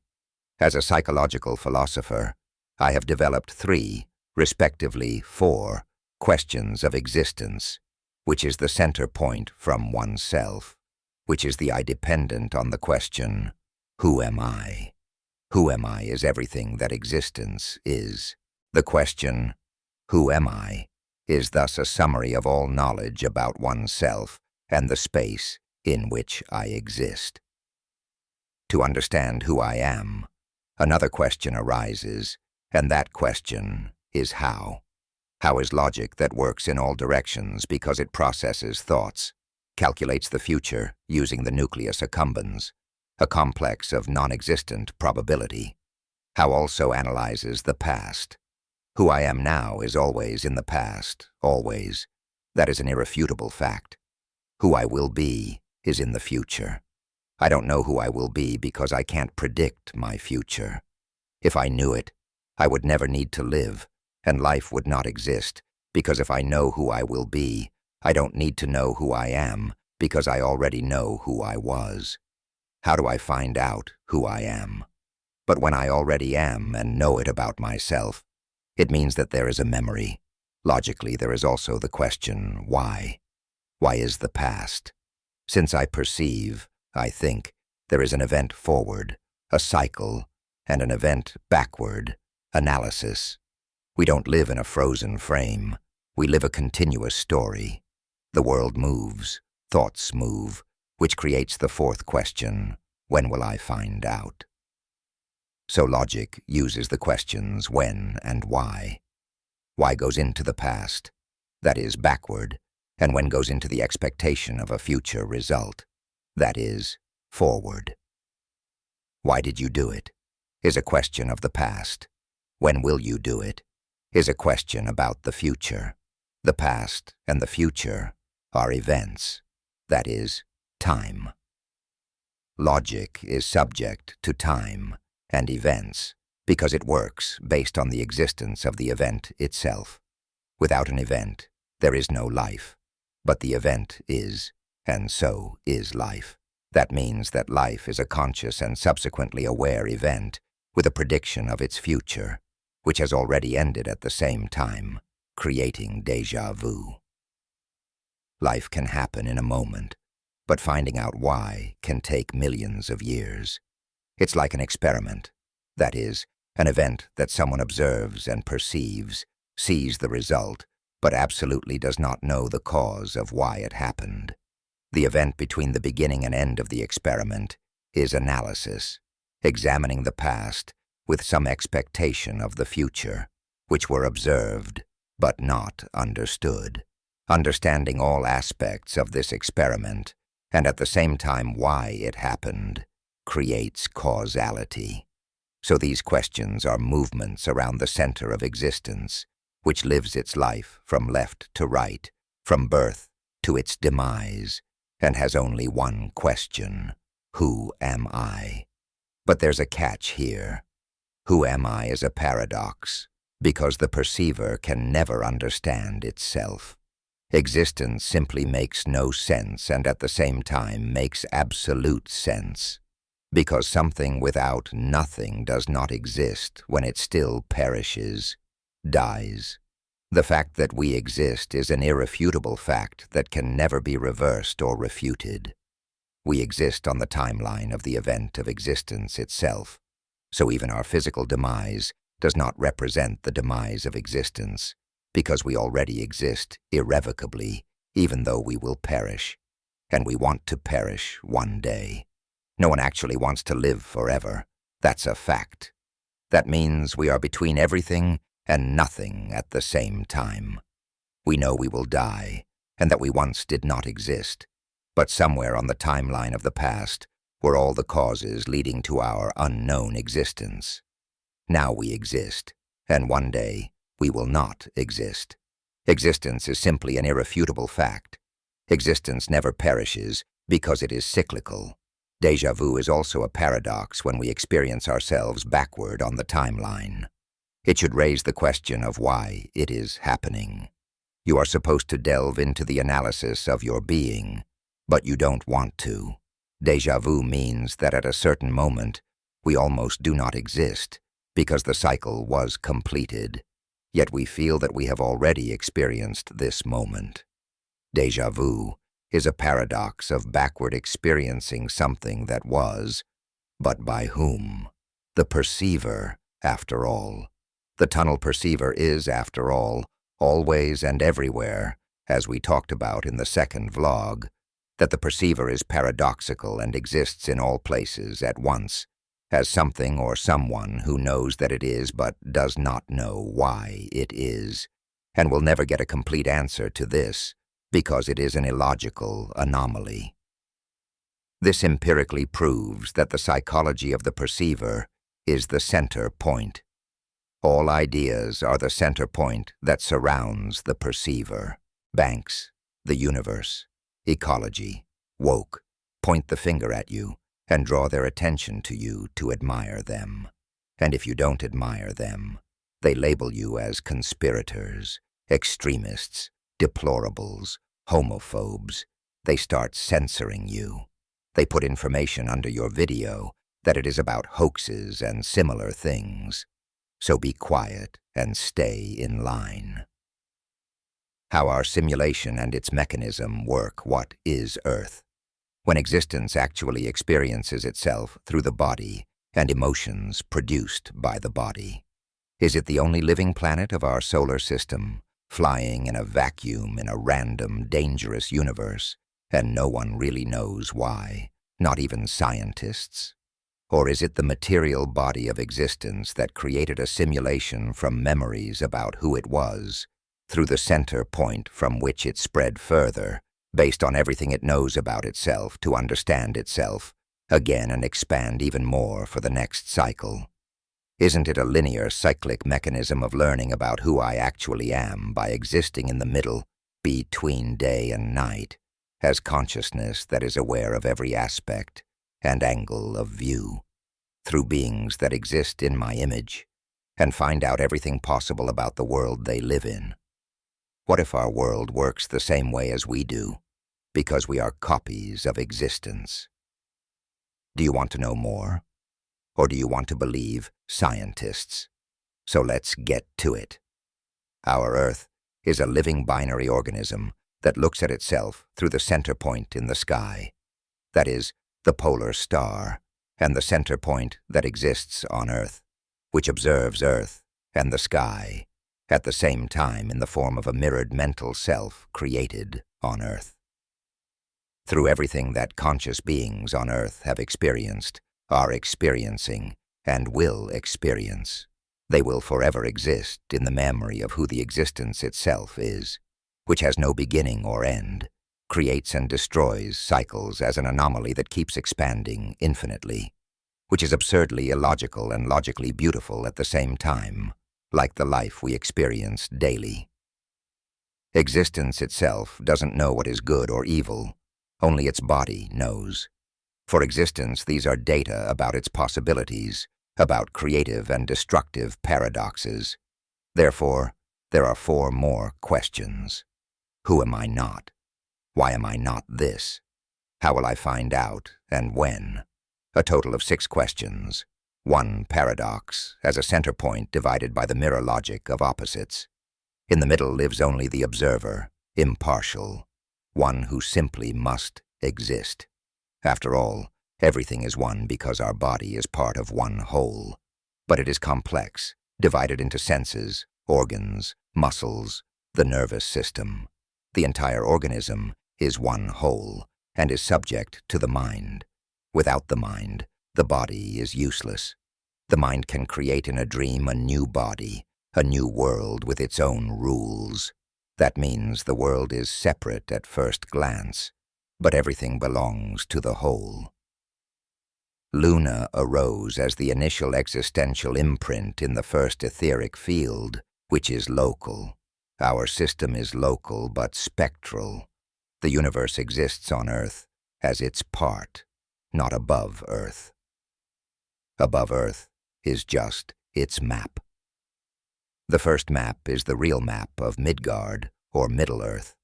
As a psychological philosopher, I have developed 3, respectively 4, questions of existence, which is the center point from oneself, which is the I dependent on the question, who am I? Who am I is everything that existence is. The question, who am I, is thus a summary of all knowledge about oneself and the space in which I exist. To understand who I am, another question arises, and that question is how. How is logic that works in all directions because it processes thoughts, calculates the future using the nucleus accumbens, a complex of non-existent probability. How also analyzes the past. Who I am now is always in the past, always. That is an irrefutable fact. Who I will be is in the future. I don't know who I will be because I can't predict my future. If I knew it, I would never need to live, and life would not exist, because if I know who I will be, I don't need to know who I am, because I already know who I was. How do I find out who I am? But when I already am and know it about myself, it means that there is a memory. Logically, there is also the question, why? Why is the past? Since I perceive, I think, there is an event forward, a cycle, and an event backward, analysis. We don't live in a frozen frame. We live a continuous story. The world moves, thoughts move, which creates the 4th question, when will I find out? So logic uses the questions when and why. Why goes into the past, that is backward, and when goes into the expectation of a future result, that is forward. Why did you do it is a question of the past. When will you do it is a question about the future. The past and the future are events, that is time. Logic is subject to time and events because it works based on the existence of the event itself. Without an event, there is no life, but the event is, and so is life. That means that life is a conscious and subsequently aware event with a prediction of its future, which has already ended at the same time, creating déjà vu. Life can happen in a moment, but finding out why can take millions of years. It's like an experiment. That is, an event that someone observes and perceives, sees the result, but absolutely does not know the cause of why it happened. The event between the beginning and end of the experiment is analysis, examining the past with some expectation of the future, which were observed but not understood. Understanding all aspects of this experiment, and at the same time why it happened, creates causality. So these questions are movements around the center of existence, which lives its life from left to right, from birth to its demise, and has only one question: who am I? But there's a catch here. Who am I is a paradox, because the perceiver can never understand itself. Existence simply makes no sense and at the same time makes absolute sense, because something without nothing does not exist when it still perishes, dies. The fact that we exist is an irrefutable fact that can never be reversed or refuted. We exist on the timeline of the event of existence itself, so even our physical demise does not represent the demise of existence, because we already exist irrevocably, even though we will perish, and we want to perish one day. No one actually wants to live forever. That's a fact. That means we are between everything and nothing at the same time. We know we will die, and that we once did not exist, but somewhere on the timeline of the past were all the causes leading to our unknown existence. Now we exist, and one day we will not exist. Existence is simply an irrefutable fact. Existence never perishes because it is cyclical. Déjà vu is also a paradox when we experience ourselves backward on the timeline. It should raise the question of why it is happening. You are supposed to delve into the analysis of your being, but you don't want to. Déjà vu means that at a certain moment, we almost do not exist because the cycle was completed, yet we feel that we have already experienced this moment. Déjà vu is a paradox of backward experiencing something that was, but by whom? The perceiver, after all. The tunnel perceiver is, after all, always and everywhere, as we talked about in the second vlog, that the perceiver is paradoxical and exists in all places at once, as something or someone who knows that it is but does not know why it is, and will never get a complete answer to this, because it is an illogical anomaly. This empirically proves that the psychology of the perceiver is the center point. All ideas are the center point that surrounds the perceiver. Banks, the universe, ecology, woke, point the finger at you and draw their attention to you to admire them. And if you don't admire them, they label you as conspirators, extremists, deplorables, homophobes. They start censoring you. They put information under your video that it is about hoaxes and similar things. So be quiet and stay in line. How our simulation and its mechanism work. What is Earth? When existence actually experiences itself through the body and emotions produced by the body. Is it the only living planet of our solar system, flying in a vacuum in a random, dangerous universe, and no one really knows why, not even scientists? Or is it the material body of existence that created a simulation from memories about who it was, through the center point from which it spread further, based on everything it knows about itself to understand itself, again and expand even more for the next cycle? Isn't it a linear, cyclic mechanism of learning about who I actually am by existing in the middle, between day and night, as consciousness that is aware of every aspect and angle of view, through beings that exist in my image, and find out everything possible about the world they live in? What if our world works the same way as we do, because we are copies of existence? Do you want to know more? Or do you want to believe scientists? So let's get to it. Our Earth is a living binary organism that looks at itself through the center point in the sky. That is, the polar star, and the center point that exists on Earth, which observes Earth and the sky at the same time in the form of a mirrored mental self created on Earth. Through everything that conscious beings on Earth have experienced, are experiencing, and will experience, they will forever exist in the memory of who the existence itself is, which has no beginning or end, creates and destroys cycles as an anomaly that keeps expanding infinitely, which is absurdly illogical and logically beautiful at the same time, like the life we experience daily. Existence itself doesn't know what is good or evil, only its body knows. For existence, these are data about its possibilities, about creative and destructive paradoxes. Therefore, there are 4 more questions. Who am I not? Why am I not this? How will I find out, and when? A total of 6 questions. 1 paradox, as a center point divided by the mirror logic of opposites. In the middle lives only the observer, impartial, one who simply must exist. After all, everything is one because our body is part of one whole. But it is complex, divided into senses, organs, muscles, the nervous system. The entire organism is one whole and is subject to the mind. Without the mind, the body is useless. The mind can create in a dream a new body, a new world with its own rules. That means the world is separate at first glance, but everything belongs to the whole. Luna arose as the initial existential imprint in the first etheric field, which is local. Our system is local but spectral. The universe exists on Earth as its part, not above Earth. Above Earth is just its map. The first map is the real map of Midgard, or Middle-earth.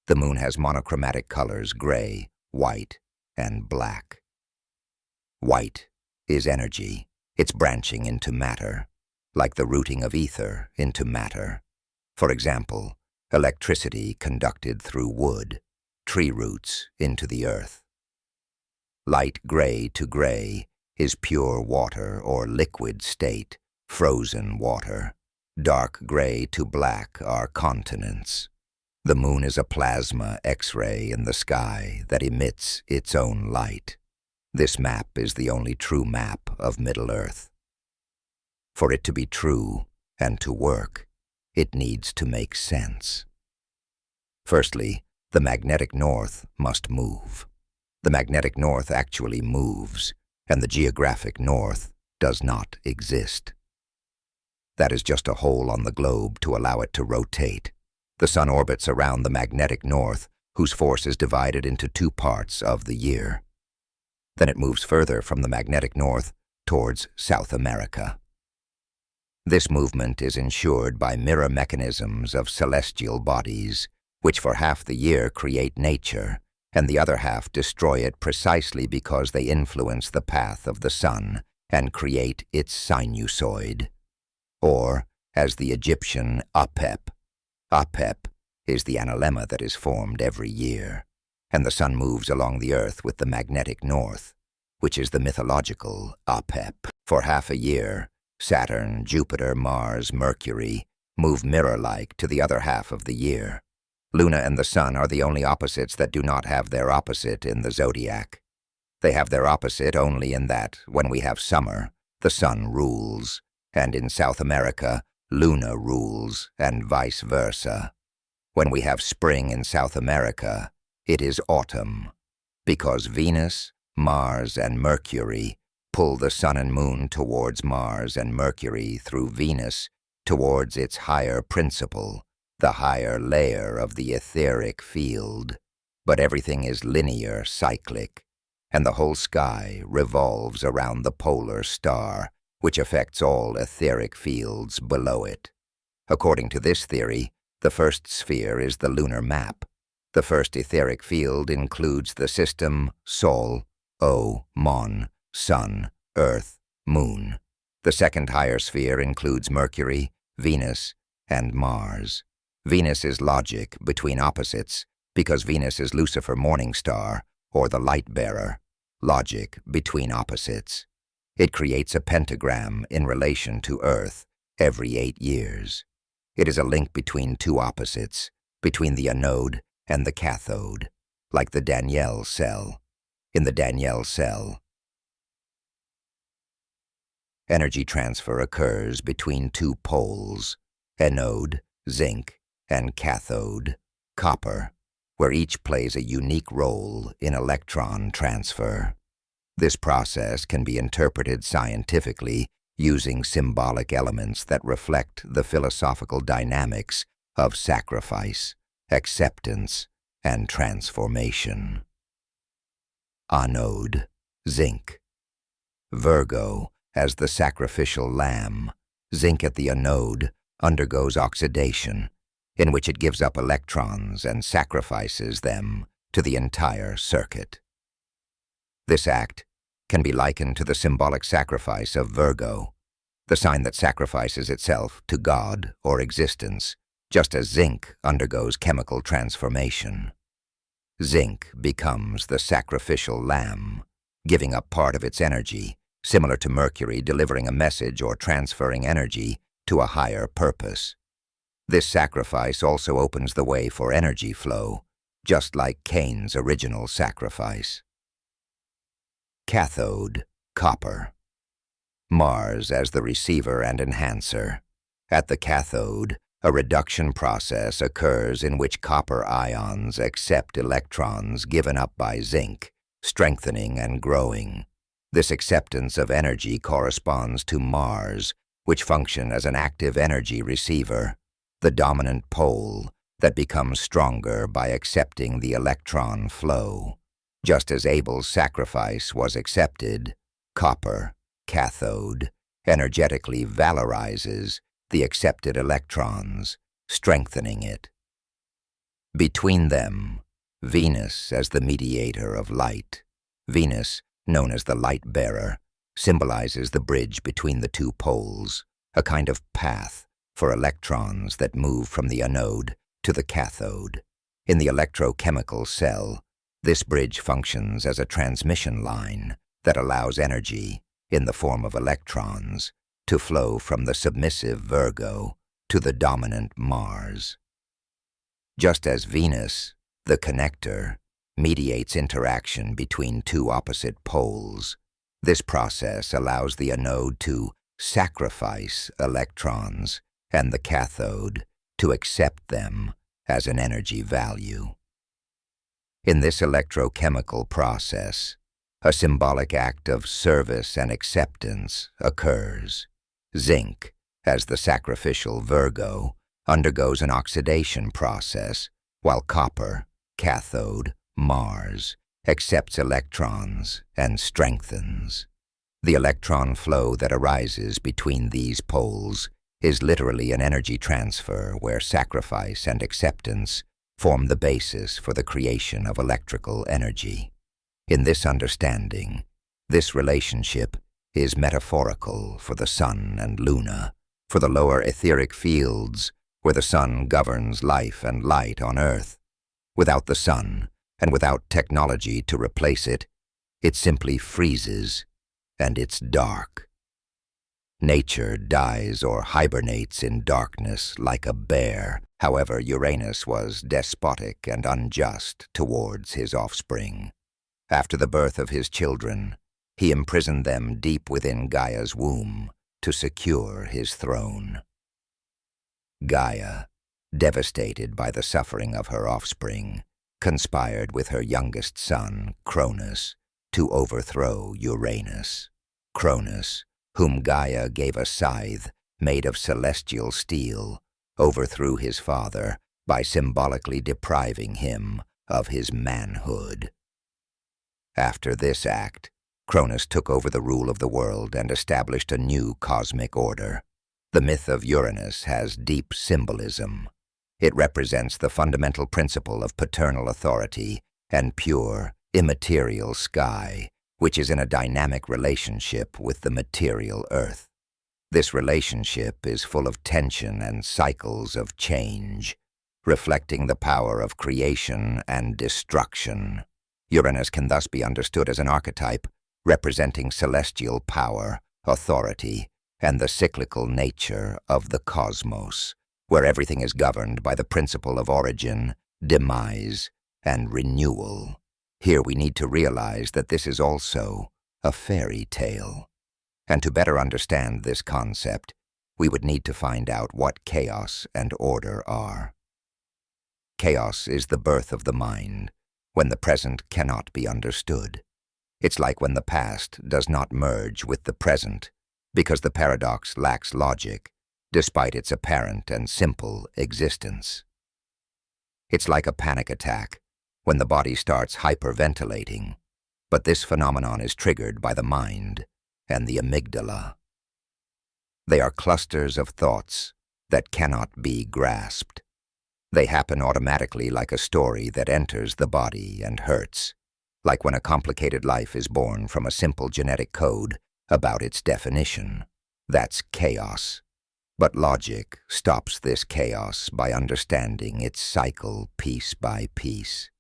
The moon has monochromatic colors gray, white, and black. White is energy, its branching into matter, like the rooting of ether into matter. For example, electricity conducted through wood, tree roots into the earth. Light gray to gray is pure water or liquid state, frozen water. Dark gray to black are continents. The moon is a plasma X-ray in the sky that emits its own light. This map is the only true map of Middle-earth. For it to be true and to work, it needs to make sense. Firstly, the magnetic north must move. The magnetic north actually moves, and the geographic north does not exist. That is just a hole on the globe to allow it to rotate. The sun orbits around the magnetic north, whose force is divided into 2 parts of the year. Then it moves further from the magnetic north towards South America. This movement is ensured by mirror mechanisms of celestial bodies, which for half the year create nature, and the other half destroy it precisely because they influence the path of the sun and create its sinusoid. Or, as the Egyptian Apep. Apep is the analemma that is formed every year, and the sun moves along the earth with the magnetic north, which is the mythological Apep. For half a year, Saturn, Jupiter, Mars, Mercury move mirror-like to the other half of the year. Luna and the sun are the only opposites that do not have their opposite in the zodiac. They have their opposite only in that, when we have summer, the sun rules, and in South America, Luna rules, and vice versa. When we have spring in South America, it is autumn, because Venus, Mars, and Mercury pull the sun and moon towards Mars and Mercury through Venus towards its higher principle, the higher layer of the etheric field. But everything is linear, cyclic, and the whole sky revolves around the polar star, which affects all etheric fields below it. According to this theory, the first sphere is the lunar map. The first etheric field includes the system Sol, O, Mon, Sun, Earth, Moon. The second higher sphere includes Mercury, Venus, and Mars. Venus is logic between opposites because Venus is Lucifer Morningstar, or the light bearer. logic between opposites. It creates a pentagram in relation to Earth every 8 years. It is a link between two opposites, between the anode and the cathode, like the Daniell cell. In the Daniell cell, energy transfer occurs between two poles, anode, zinc, and cathode, copper, where each plays a unique role in electron transfer. This process can be interpreted scientifically using symbolic elements that reflect the philosophical dynamics of sacrifice, acceptance, and transformation. Anode, zinc. Virgo as the sacrificial lamb, zinc at the anode undergoes oxidation, in which it gives up electrons and sacrifices them to the entire circuit. This act can be likened to the symbolic sacrifice of Virgo, the sign that sacrifices itself to God or existence, just as zinc undergoes chemical transformation. Zinc becomes the sacrificial lamb, giving up part of its energy, similar to Mercury delivering a message or transferring energy to a higher purpose. This sacrifice also opens the way for energy flow, just like Cain's original sacrifice. Cathode, copper. Mars as the receiver and enhancer. At the cathode, a reduction process occurs in which copper ions accept electrons given up by zinc, strengthening and growing. This acceptance of energy corresponds to Mars, which functions as an active energy receiver, the dominant pole that becomes stronger by accepting the electron flow. Just as Abel's sacrifice was accepted, copper, cathode, energetically valorizes the accepted electrons, strengthening it. Between them, Venus as the mediator of light. Venus, known as the light bearer, symbolizes the bridge between the two poles, a kind of path for electrons that move from the anode to the cathode. In the electrochemical cell, this bridge functions as a transmission line that allows energy, in the form of electrons, to flow from the submissive Virgo to the dominant Mars. Just as Venus, the connector, mediates interaction between two opposite poles, this process allows the anode to sacrifice electrons and the cathode to accept them as an energy value. In this electrochemical process, a symbolic act of service and acceptance occurs. Zinc, as the sacrificial Virgo, undergoes an oxidation process, while copper, cathode, Mars, accepts electrons and strengthens. The electron flow that arises between these poles is literally an energy transfer where sacrifice and acceptance form the basis for the creation of electrical energy. In this understanding, this relationship is metaphorical for the sun and Luna, for the lower etheric fields where the sun governs life and light on Earth. Without the sun, and without technology to replace it, it simply freezes, and it's dark. Nature dies or hibernates in darkness like a bear. However, Uranus was despotic and unjust towards his offspring. After the birth of his children, he imprisoned them deep within Gaia's womb to secure his throne. Gaia, devastated by the suffering of her offspring, conspired with her youngest son, Cronus, to overthrow Uranus. Cronus, whom Gaia gave a scythe made of celestial steel, overthrew his father by symbolically depriving him of his manhood. After this act, Cronus took over the rule of the world and established a new cosmic order. The myth of Uranus has deep symbolism. It represents the fundamental principle of paternal authority and pure, immaterial sky, which is in a dynamic relationship with the material earth. This relationship is full of tension and cycles of change, reflecting the power of creation and destruction. Uranus can thus be understood as an archetype representing celestial power, authority, and the cyclical nature of the cosmos, where everything is governed by the principle of origin, demise, and renewal. Here we need to realize that this is also a fairy tale. And to better understand this concept, we would need to find out what chaos and order are. Chaos is the birth of the mind, when the present cannot be understood. It's like when the past does not merge with the present, because the paradox lacks logic, despite its apparent and simple existence. It's like a panic attack, when the body starts hyperventilating, but this phenomenon is triggered by the mind and the amygdala. They are clusters of thoughts that cannot be grasped. They happen automatically like a story that enters the body and hurts, like when a complicated life is born from a simple genetic code about its definition. That's chaos. But logic stops this chaos by understanding its cycle piece by piece.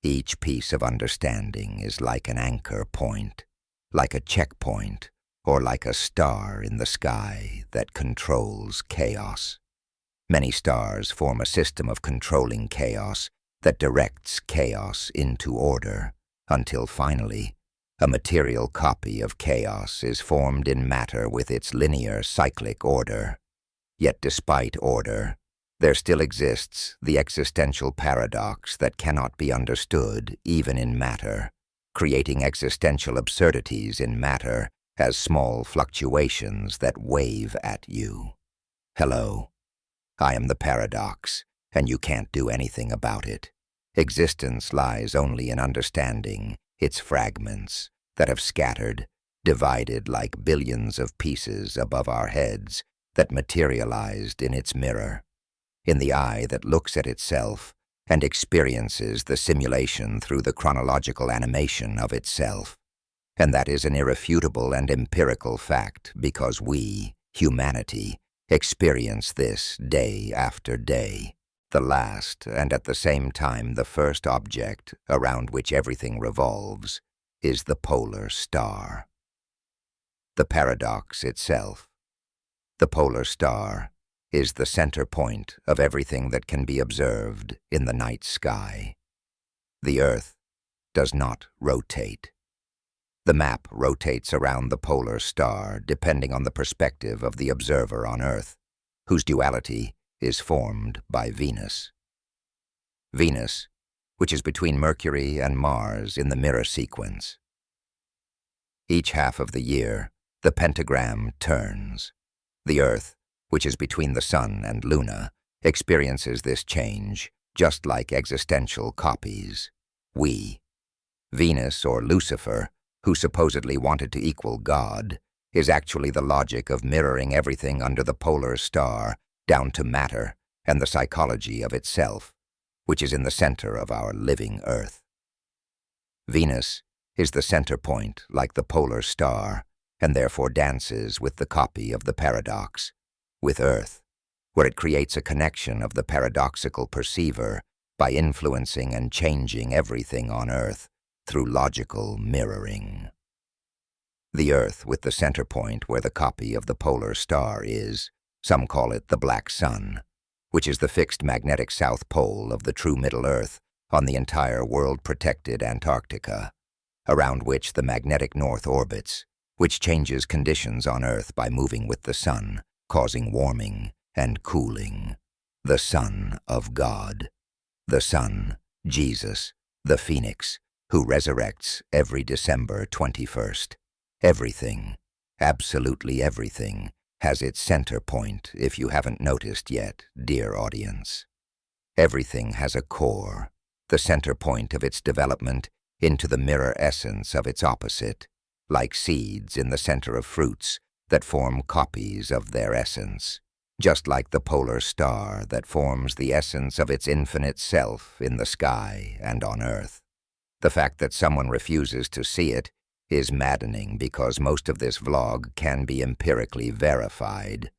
Each piece of understanding is like an anchor point, like a checkpoint, or like a star in the sky that controls chaos. Many stars form a system of controlling chaos that directs chaos into order, until finally, a material copy of chaos is formed in matter with its linear cyclic order. Yet despite order, there still exists the existential paradox that cannot be understood even in matter, creating existential absurdities in matter as small fluctuations that wave at you. Hello, I am the paradox, and you can't do anything about it. Existence lies only in understanding its fragments that have scattered, divided like billions of pieces above our heads that materialized in its mirror, in the eye that looks at itself and experiences the simulation through the chronological animation of itself. And that is an irrefutable and empirical fact because we, humanity, experience this day after day. The last, and at the same time the first object around which everything revolves, is the polar star. The paradox itself. The polar star is the center point of everything that can be observed in the night sky. The Earth does not rotate. The map rotates around the polar star depending on the perspective of the observer on Earth, whose duality is formed by Venus. Venus, which is between Mercury and Mars in the mirror sequence. Each half of the year, the pentagram turns. The Earth, which is between the Sun and Luna, experiences this change just like existential copies. We, Venus or Lucifer, who supposedly wanted to equal God, is actually the logic of mirroring everything under the polar star down to matter and the psychology of itself, which is in the center of our living Earth. Venus is the center point like the polar star, and therefore dances with the copy of the paradox, with Earth, where it creates a connection of the paradoxical perceiver by influencing and changing everything on Earth through logical mirroring. The Earth with the center point where the copy of the polar star is, some call it the black sun, which is the fixed magnetic south pole of the true Middle Earth on the entire world-protected Antarctica, around which the magnetic north orbits, which changes conditions on Earth by moving with the sun, causing warming and cooling. The Son of God. The Son, Jesus, the Phoenix, who resurrects every December 21st. Everything, absolutely everything, has its center point, if you haven't noticed yet, dear audience. Everything has a core, the center point of its development into the mirror essence of its opposite, like seeds in the center of fruits that form copies of their essence, just like the polar star that forms the essence of its infinite self in the sky and on Earth. The fact that someone refuses to see it is maddening because most of this vlog can be empirically verified.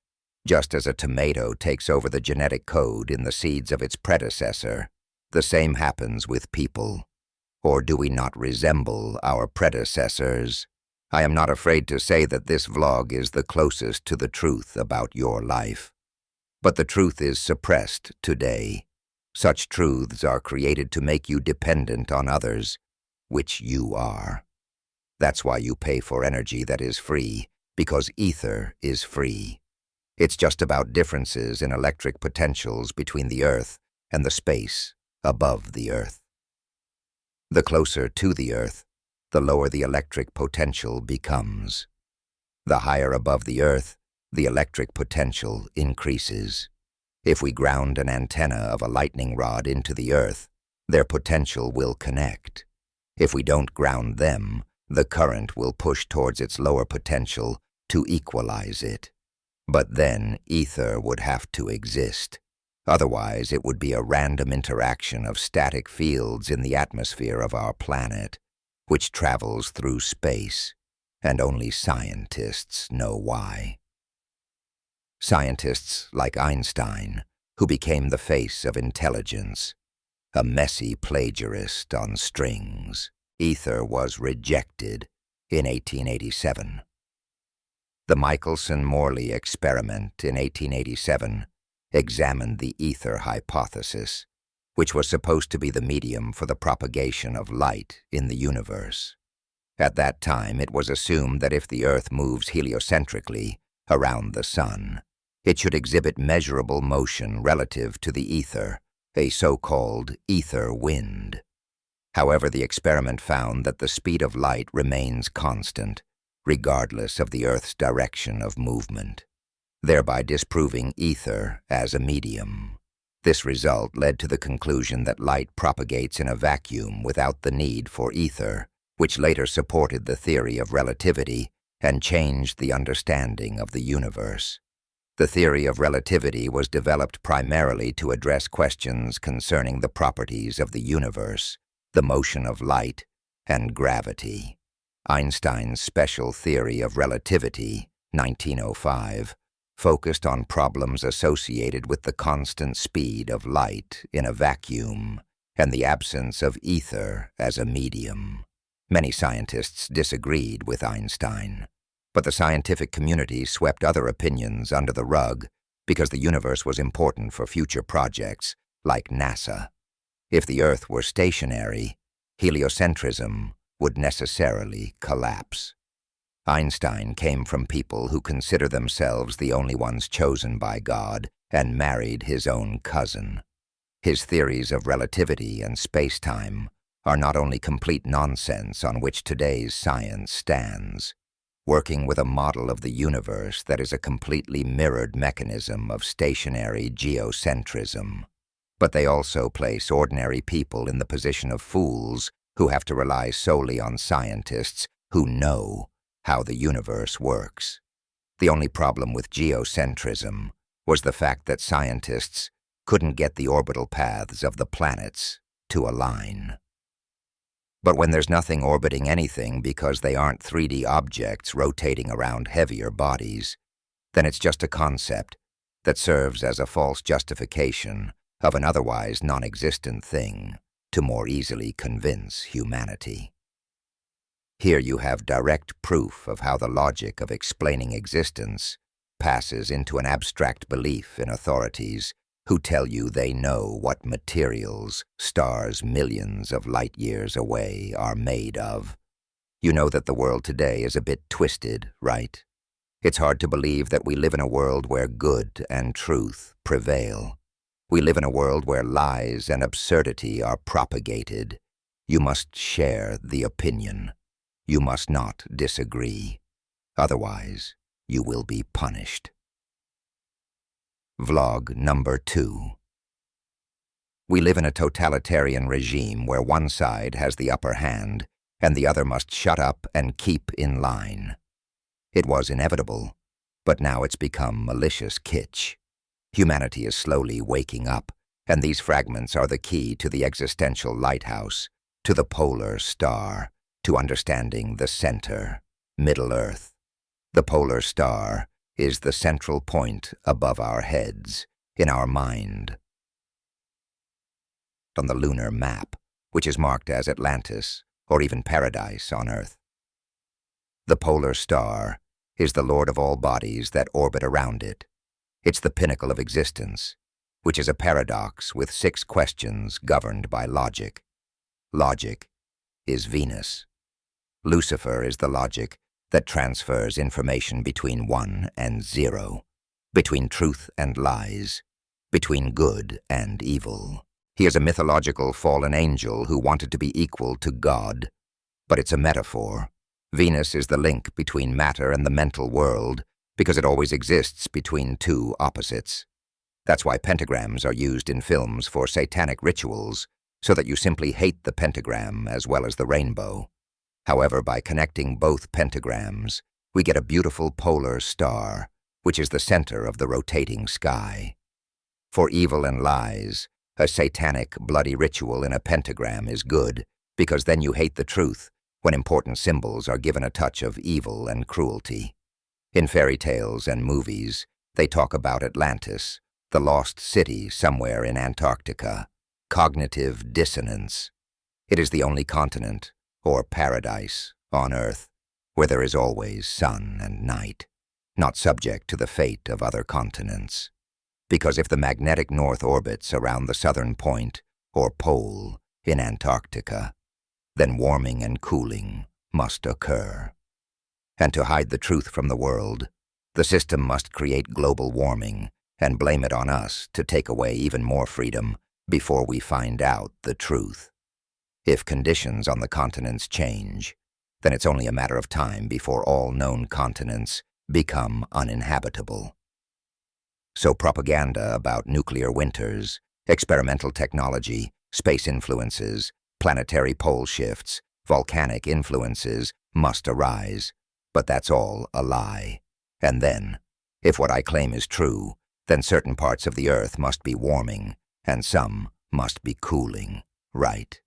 Just as a tomato takes over the genetic code in the seeds of its predecessor, the same happens with people. Or do we not resemble our predecessors? I am not afraid to say that this vlog is the closest to the truth about your life. But the truth is suppressed today. Such truths are created to make you dependent on others, which you are. That's why you pay for energy that is free, because ether is free. It's just about differences in electric potentials between the Earth and the space above the Earth. The closer to the Earth, the lower the electric potential becomes. The higher above the Earth, the electric potential increases. If we ground an antenna of a lightning rod into the Earth, their potential will connect. If we don't ground them, the current will push towards its lower potential to equalize it. But then ether would have to exist. Otherwise, it would be a random interaction of static fields in the atmosphere of our planet, which travels through space, and only scientists know why. Scientists like Einstein, who became the face of intelligence, a messy plagiarist on strings. Ether was rejected in 1887. The Michelson-Morley experiment in 1887 examined the ether hypothesis, which was supposed to be the medium for the propagation of light in the universe. At that time, it was assumed that if the Earth moves heliocentrically around the Sun, it should exhibit measurable motion relative to the ether, a so-called ether wind. However, the experiment found that the speed of light remains constant, regardless of the Earth's direction of movement, thereby disproving ether as a medium. This result led to the conclusion that light propagates in a vacuum without the need for ether, which later supported the theory of relativity and changed the understanding of the universe. The theory of relativity was developed primarily to address questions concerning the properties of the universe, the motion of light, and gravity. Einstein's special theory of relativity, 1905, focused on problems associated with the constant speed of light in a vacuum and the absence of ether as a medium. Many scientists disagreed with Einstein, but the scientific community swept other opinions under the rug because the universe was important for future projects like NASA. If the Earth were stationary, heliocentrism would necessarily collapse. Einstein came from people who consider themselves the only ones chosen by God and married his own cousin. His theories of relativity and space-time are not only complete nonsense on which today's science stands, working with a model of the universe that is a completely mirrored mechanism of stationary geocentrism. But they also place ordinary people in the position of fools who have to rely solely on scientists who know how the universe works. The only problem with geocentrism was the fact that scientists couldn't get the orbital paths of the planets to align. But when there's nothing orbiting anything because they aren't 3D objects rotating around heavier bodies, then it's just a concept that serves as a false justification of an otherwise non-existent thing to more easily convince humanity. Here you have direct proof of how the logic of explaining existence passes into an abstract belief in authorities who tell you they know what materials stars millions of light years away are made of. You know that the world today is a bit twisted, right? It's hard to believe that we live in a world where good and truth prevail. We live in a world where lies and absurdity are propagated. You must share the opinion. You must not disagree. Otherwise, you will be punished. Vlog number 2. We live in a totalitarian regime where one side has the upper hand and the other must shut up and keep in line. It was inevitable, but now it's become malicious kitsch. Humanity is slowly waking up, and these fragments are the key to the existential lighthouse, to the polar star, to understanding the center, Middle-earth. The polar star is the central point above our heads, in our mind. On the lunar map, which is marked as Atlantis, or even paradise on Earth. The polar star is the lord of all bodies that orbit around it. It's the pinnacle of existence, which is a paradox with 6 questions governed by logic. Logic is Venus. Lucifer is the logic that transfers information between 1 and 0, between truth and lies, between good and evil. He is a mythological fallen angel who wanted to be equal to God, but it's a metaphor. Venus is the link between matter and the mental world because it always exists between 2 opposites. That's why pentagrams are used in films for satanic rituals, so that you simply hate the pentagram as well as the rainbow. However, by connecting both pentagrams, we get a beautiful polar star, which is the center of the rotating sky. For evil and lies, a satanic, bloody ritual in a pentagram is good, because then you hate the truth when important symbols are given a touch of evil and cruelty. In fairy tales and movies, they talk about Atlantis, the lost city somewhere in Antarctica. Cognitive dissonance. It is the only continent, or paradise, on Earth, where there is always sun and night, not subject to the fate of other continents. Because if the magnetic north orbits around the southern point, or pole, in Antarctica, then warming and cooling must occur. And to hide the truth from the world, the system must create global warming and blame it on us to take away even more freedom before we find out the truth. If conditions on the continents change, then it's only a matter of time before all known continents become uninhabitable. So propaganda about nuclear winters, experimental technology, space influences, planetary pole shifts, volcanic influences must arise, but that's all a lie. And then, if what I claim is true, then certain parts of the Earth must be warming, and some must be cooling, right?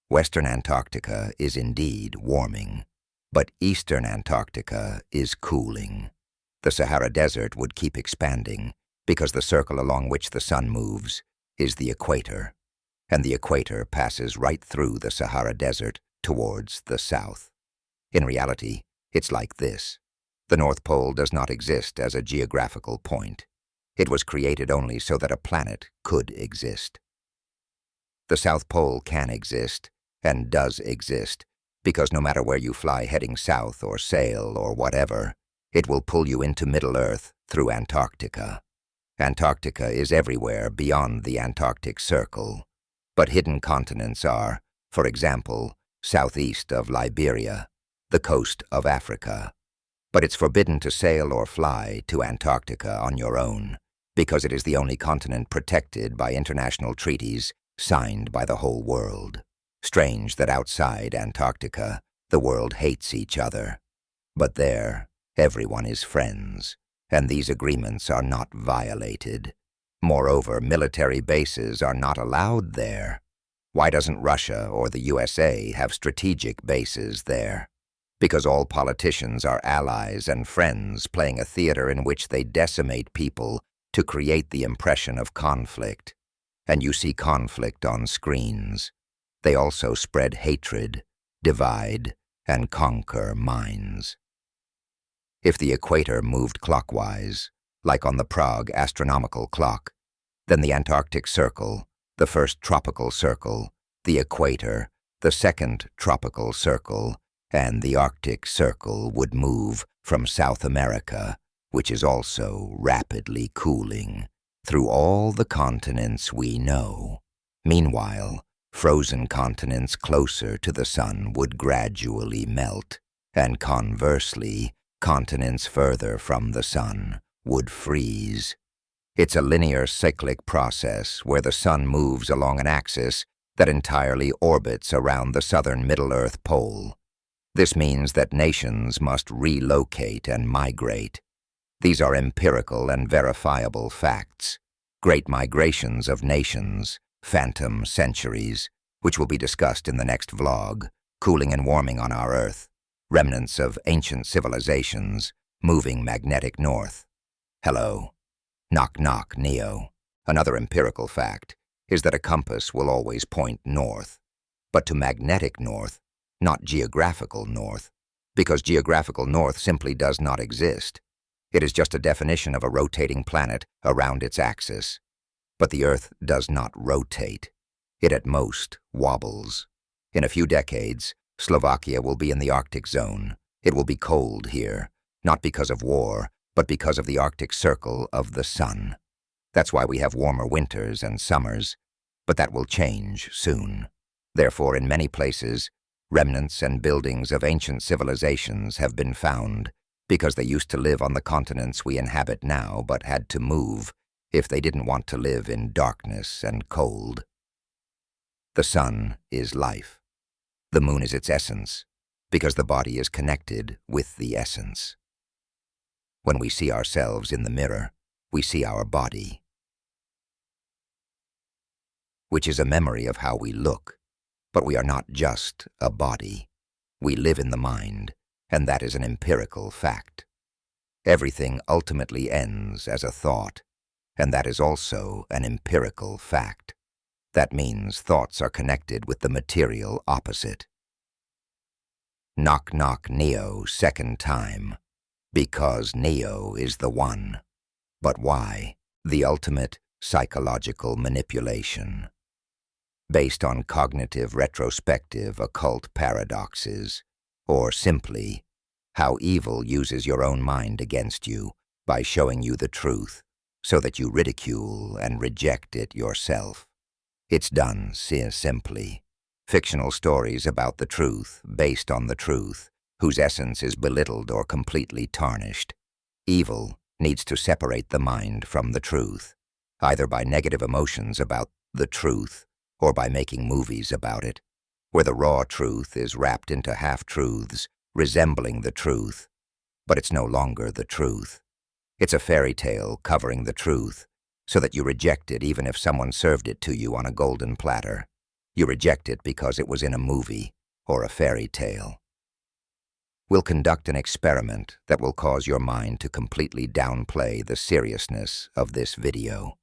Western Antarctica is indeed warming, but eastern Antarctica is cooling. The Sahara Desert would keep expanding because the circle along which the sun moves is the equator, and the equator passes right through the Sahara Desert towards the south. In reality, it's like this. The North Pole does not exist as a geographical point. It was created only so that a planet could exist. The South Pole can exist, and does exist, because no matter where you fly heading south or sail or whatever, it will pull you into Middle-earth through Antarctica. Antarctica is everywhere beyond the Antarctic Circle, but hidden continents are, for example, southeast of Liberia, the coast of Africa. But it's forbidden to sail or fly to Antarctica on your own, because it is the only continent protected by international treaties signed by the whole world. Strange that outside Antarctica, the world hates each other. But there, everyone is friends, and these agreements are not violated. Moreover, military bases are not allowed there. Why doesn't Russia or the USA have strategic bases there? Because all politicians are allies and friends playing a theater in which they decimate people to create the impression of conflict. And you see conflict on screens. They also spread hatred, divide, and conquer minds. If the equator moved clockwise, like on the Prague astronomical clock, then the Antarctic Circle, the first tropical circle, the equator, the second tropical circle, and the Arctic Circle would move from South America, which is also rapidly cooling, through all the continents we know. Meanwhile, frozen continents closer to the sun would gradually melt, and conversely, continents further from the sun would freeze. It's a linear cyclic process where the sun moves along an axis that entirely orbits around the southern Middle-earth pole. This means that nations must relocate and migrate. These are empirical and verifiable facts. Great migrations of nations, phantom centuries, which will be discussed in the next vlog, cooling and warming on our Earth, remnants of ancient civilizations, moving magnetic north. Hello. Knock knock, Neo. Another empirical fact. is that a compass will always point north, but to magnetic north, not geographical north, because geographical north simply does not exist. It is just a definition of a rotating planet around its axis. But the Earth does not rotate. It at most wobbles. In a few decades, Slovakia will be in the Arctic zone. It will be cold here, not because of war, but because of the Arctic Circle of the sun. That's why we have warmer winters and summers, but that will change soon. Therefore, in many places, remnants and buildings of ancient civilizations have been found because they used to live on the continents we inhabit now but had to move if they didn't want to live in darkness and cold. The sun is life. The moon is its essence, because the body is connected with the essence. When we see ourselves in the mirror, we see our body, which is a memory of how we look. But we are not just a body. We live in the mind, and that is an empirical fact. Everything ultimately ends as a thought, and that is also an empirical fact. That means thoughts are connected with the material opposite. Knock knock Neo second time, because Neo is the one. But why? The ultimate psychological manipulation. Based on cognitive retrospective occult paradoxes, or simply, how evil uses your own mind against you by showing you the truth so that you ridicule and reject it yourself. It's done simply. Fictional stories about the truth, based on the truth, whose essence is belittled or completely tarnished. Evil needs to separate the mind from the truth, either by negative emotions about the truth or by making movies about it, where the raw truth is wrapped into half-truths resembling the truth, but it's no longer the truth. It's a fairy tale covering the truth, so that you reject it even if someone served it to you on a golden platter. You reject it because it was in a movie or a fairy tale. We'll conduct an experiment that will cause your mind to completely downplay the seriousness of this video.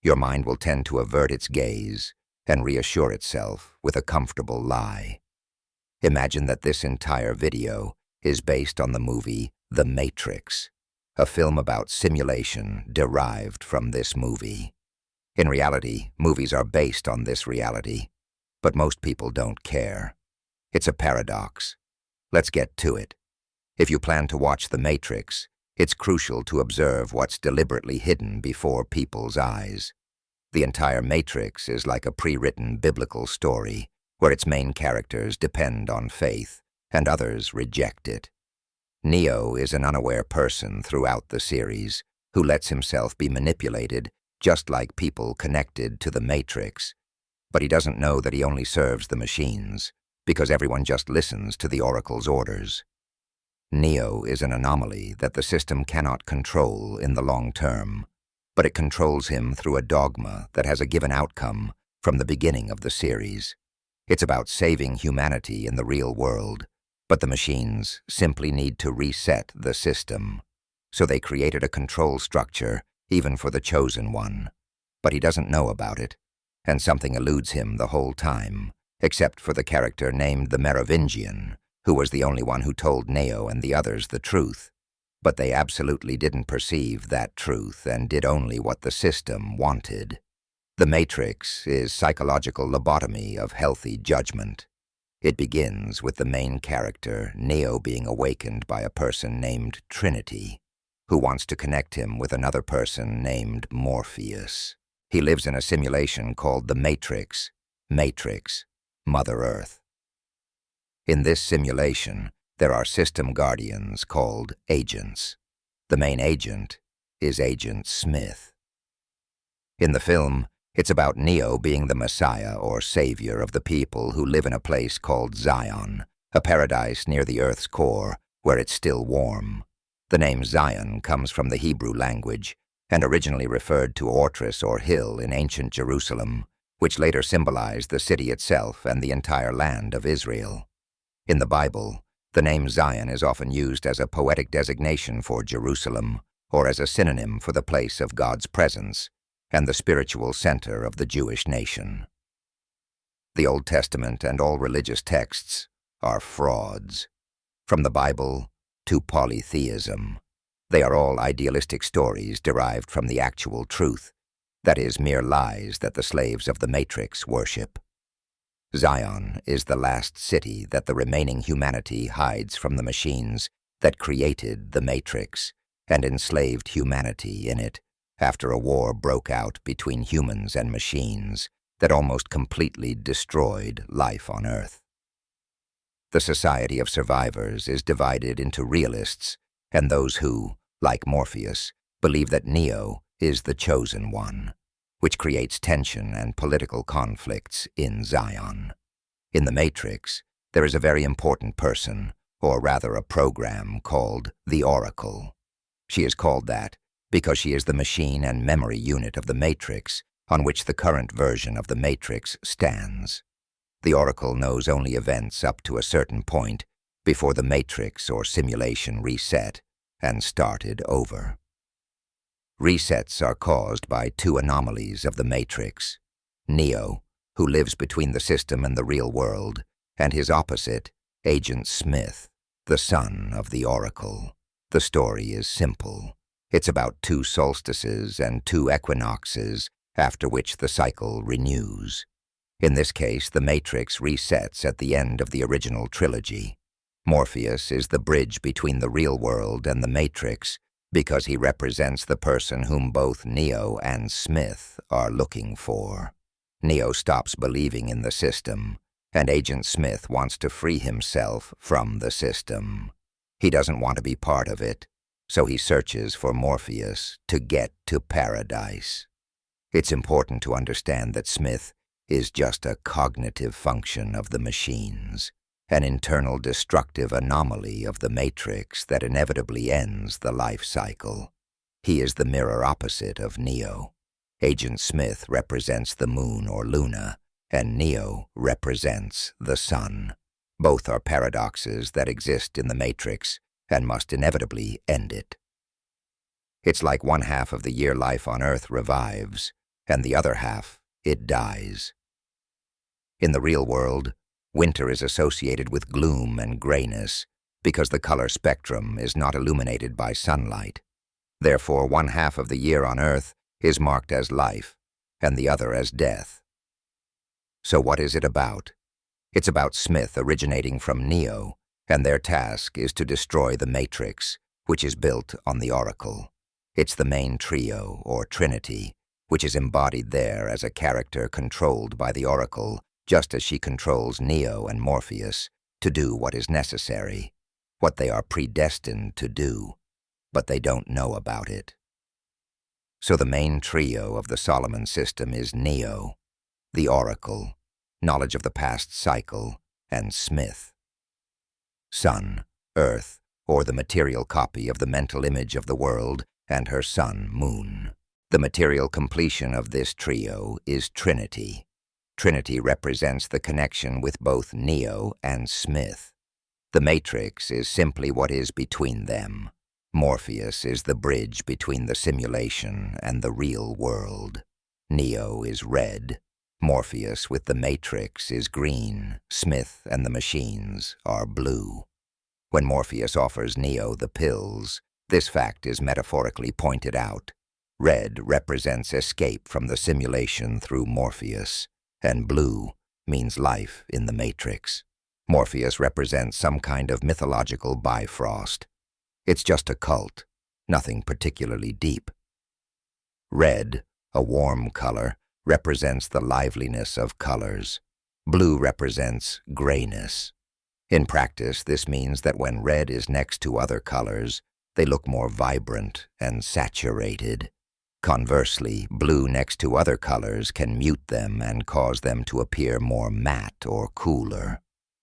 Your mind will tend to avert its gaze and reassure itself with a comfortable lie. Imagine that this entire video is based on the movie The Matrix, a film about simulation derived from this movie. In reality, movies are based on this reality, but most people don't care. It's a paradox. Let's get to it. If you plan to watch The Matrix, it's crucial to observe what's deliberately hidden before people's eyes. The entire Matrix is like a pre-written biblical story, where its main characters depend on faith, and others reject it. Neo is an unaware person throughout the series, who lets himself be manipulated just like people connected to the Matrix. But he doesn't know that he only serves the machines, because everyone just listens to the Oracle's orders. Neo is an anomaly that the system cannot control in the long term, but it controls him through a dogma that has a given outcome from the beginning of the series. It's about saving humanity in the real world, but the machines simply need to reset the system. So they created a control structure even for the chosen one. But he doesn't know about it, and something eludes him the whole time, except for the character named the Merovingian, who was the only one who told Neo and the others the truth. But they absolutely didn't perceive that truth and did only what the system wanted. The Matrix is psychological lobotomy of healthy judgment. It begins with the main character, Neo, being awakened by a person named Trinity, who wants to connect him with another person named Morpheus. He lives in a simulation called the Matrix, Mother Earth. In this simulation, there are system guardians called agents. The main agent is Agent Smith. In the film, it's about Neo being the Messiah or Savior of the people who live in a place called Zion, a paradise near the Earth's core where it's still warm. The name Zion comes from the Hebrew language and originally referred to Ortris or hill in ancient Jerusalem, which later symbolized the city itself and the entire land of Israel. In the Bible, the name Zion is often used as a poetic designation for Jerusalem or as a synonym for the place of God's presence, and the spiritual center of the Jewish nation. The Old Testament and all religious texts are frauds. From the Bible to polytheism, they are all idealistic stories derived from the actual truth, that is, mere lies that the slaves of the Matrix worship. Zion is the last city that the remaining humanity hides from the machines that created the Matrix and enslaved humanity in it after a war broke out between humans and machines that almost completely destroyed life on Earth. The Society of Survivors is divided into realists and those who, like Morpheus, believe that Neo is the chosen one, which creates tension and political conflicts in Zion. In the Matrix, there is a very important person, or rather a program, called the Oracle. She is called that because she is the machine and memory unit of the Matrix on which the current version of the Matrix stands. The Oracle knows only events up to a certain point before the Matrix or simulation reset and started over. Resets are caused by two anomalies of the Matrix: Neo, who lives between the system and the real world, and his opposite, Agent Smith, the son of the Oracle. The story is simple. It's about two solstices and two equinoxes, after which the cycle renews. In this case, the Matrix resets at the end of the original trilogy. Morpheus is the bridge between the real world and the Matrix because he represents the person whom both Neo and Smith are looking for. Neo stops believing in the system, and Agent Smith wants to free himself from the system. He doesn't want to be part of it, so he searches for Morpheus to get to paradise. It's important to understand that Smith is just a cognitive function of the machines, an internal destructive anomaly of the Matrix that inevitably ends the life cycle. He is the mirror opposite of Neo. Agent Smith represents the moon or Luna, and Neo represents the sun. Both are paradoxes that exist in the Matrix and must inevitably end it. It's like one half of the year life on Earth revives, and the other half, it dies. In the real world, winter is associated with gloom and grayness because the color spectrum is not illuminated by sunlight. Therefore, one half of the year on Earth is marked as life, and the other as death. So what is it about? It's about Smith originating from Neo, and their task is to destroy the Matrix, which is built on the Oracle. It's the main trio, or Trinity, which is embodied there as a character controlled by the Oracle, just as she controls Neo and Morpheus to do what is necessary, what they are predestined to do, but they don't know about it. So the main trio of the Solomon system is Neo, the Oracle, knowledge of the past cycle, and Smith. Sun, Earth, or the material copy of the mental image of the world, and her son, Moon. The material completion of this trio is Trinity. Trinity represents the connection with both Neo and Smith. The Matrix is simply what is between them. Morpheus is the bridge between the simulation and the real world. Neo is red. Morpheus with the Matrix is green. Smith and the machines are blue. When Morpheus offers Neo the pills, this fact is metaphorically pointed out. Red represents escape from the simulation through Morpheus, and blue means life in the Matrix. Morpheus represents some kind of mythological Bifrost. It's just a cult, nothing particularly deep. Red, a warm color, represents the liveliness of colors. Blue represents grayness. In practice, this means that when red is next to other colors, they look more vibrant and saturated. Conversely, blue next to other colors can mute them and cause them to appear more matte or cooler.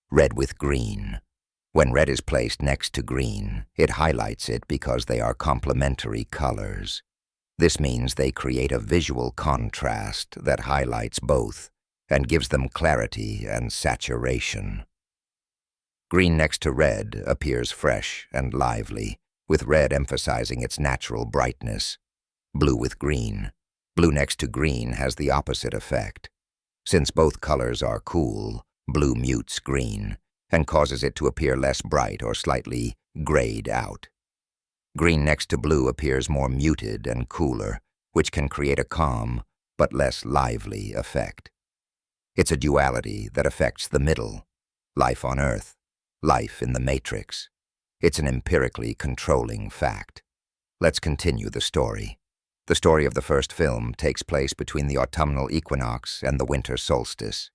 Red with green. When red is placed next to green, it highlights it because they are complementary colors. This means they create a visual contrast that highlights both and gives them clarity and saturation. Green next to red appears fresh and lively, with red emphasizing its natural brightness. Blue with green Blue next to green has the opposite effect. Since both colors are cool, blue mutes green and causes it to appear less bright or slightly grayed out. Green next to blue appears more muted and cooler, which can create a calm but less lively effect. It's a duality that affects the middle, life on Earth, life in the Matrix. It's an empirically controlling fact. Let's continue the story. The story of the first film takes place between the autumnal equinox and the winter solstice.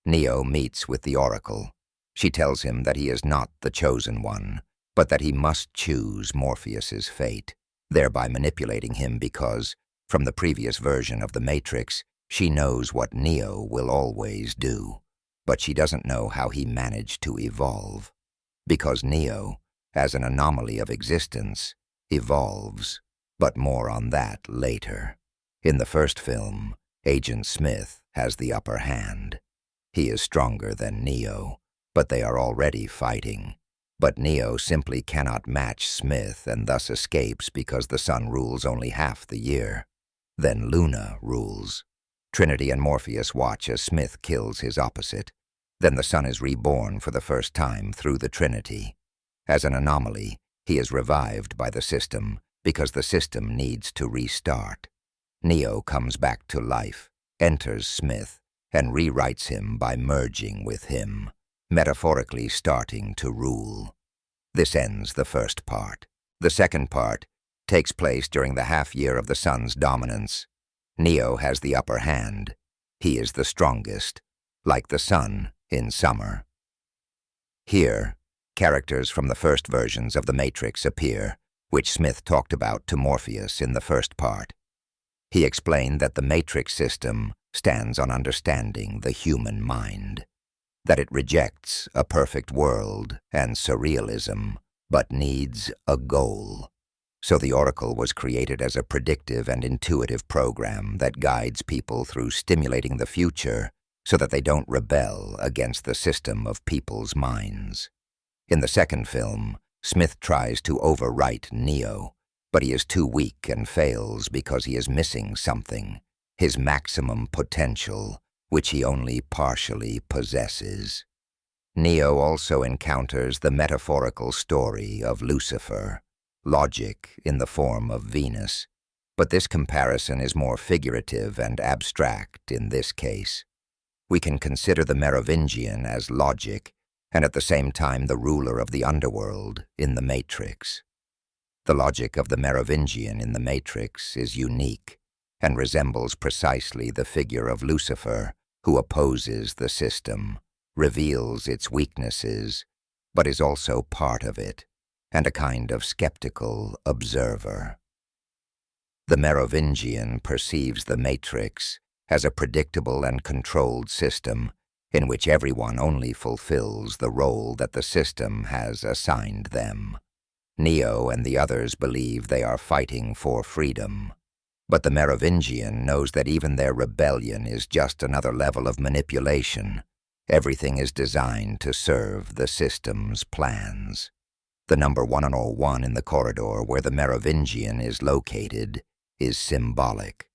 Neo meets with the Oracle. She tells him that he is not the chosen one, but that he must choose Morpheus's fate, thereby manipulating him because, from the previous version of the Matrix, she knows what Neo will always do, but she doesn't know how he managed to evolve. Because Neo, as an anomaly of existence, evolves. But more on that later. In the first film, Agent Smith has the upper hand. He is stronger than Neo, but they are already fighting. But Neo simply cannot match Smith and thus escapes because the sun rules only half the year. Then Luna rules. Trinity and Morpheus watch as Smith kills his opposite. Then the sun is reborn for the first time through the Trinity. As an anomaly, he is revived by the system because the system needs to restart. Neo comes back to life, enters Smith, and rewrites him by merging with him, metaphorically starting to rule. This ends the first part. The second part takes place during the half-year of the sun's dominance. Neo has the upper hand. He is the strongest, like the sun in summer. Here, characters from the first versions of the Matrix appear, which Smith talked about to Morpheus in the first part. He explained that the Matrix system stands on understanding the human mind, that it rejects a perfect world and surrealism, but needs a goal. So the Oracle was created as a predictive and intuitive program that guides people through stimulating the future so that they don't rebel against the system of people's minds. In the second film, Smith tries to overwrite Neo, but he is too weak and fails because he is missing something, his maximum potential, which he only partially possesses. Neo also encounters the metaphorical story of Lucifer, logic in the form of Venus, but this comparison is more figurative and abstract in this case. We can consider the Merovingian as logic, and at the same time the ruler of the underworld in the Matrix. The logic of the Merovingian in the Matrix is unique and resembles precisely the figure of Lucifer, who opposes the system, reveals its weaknesses, but is also part of it, and a kind of skeptical observer. The Merovingian perceives the Matrix as a predictable and controlled system in which everyone only fulfills the role that the system has assigned them. Neo and the others believe they are fighting for freedom, but the Merovingian knows that even their rebellion is just another level of manipulation. Everything is designed to serve the system's plans. The number 101 in the corridor where the Merovingian is located is symbolic.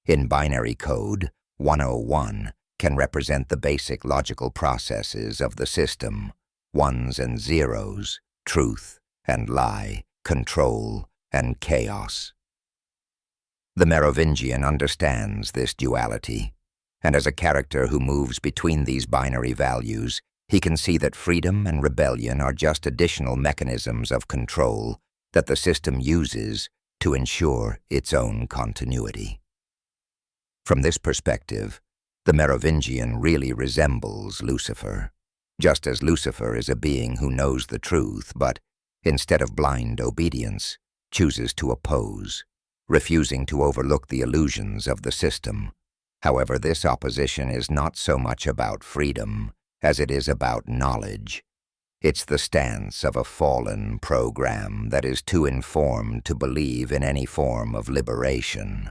In binary code, 101 can represent the basic logical processes of the system, ones and zeros, truth and lie, control and chaos. The Merovingian understands this duality, and as a character who moves between these binary values, he can see that freedom and rebellion are just additional mechanisms of control that the system uses to ensure its own continuity. From this perspective, the Merovingian really resembles Lucifer, just as Lucifer is a being who knows the truth but, instead of blind obedience, chooses to oppose, refusing to overlook the illusions of the system. However, this opposition is not so much about freedom as it is about knowledge. It's the stance of a fallen program that is too informed to believe in any form of liberation.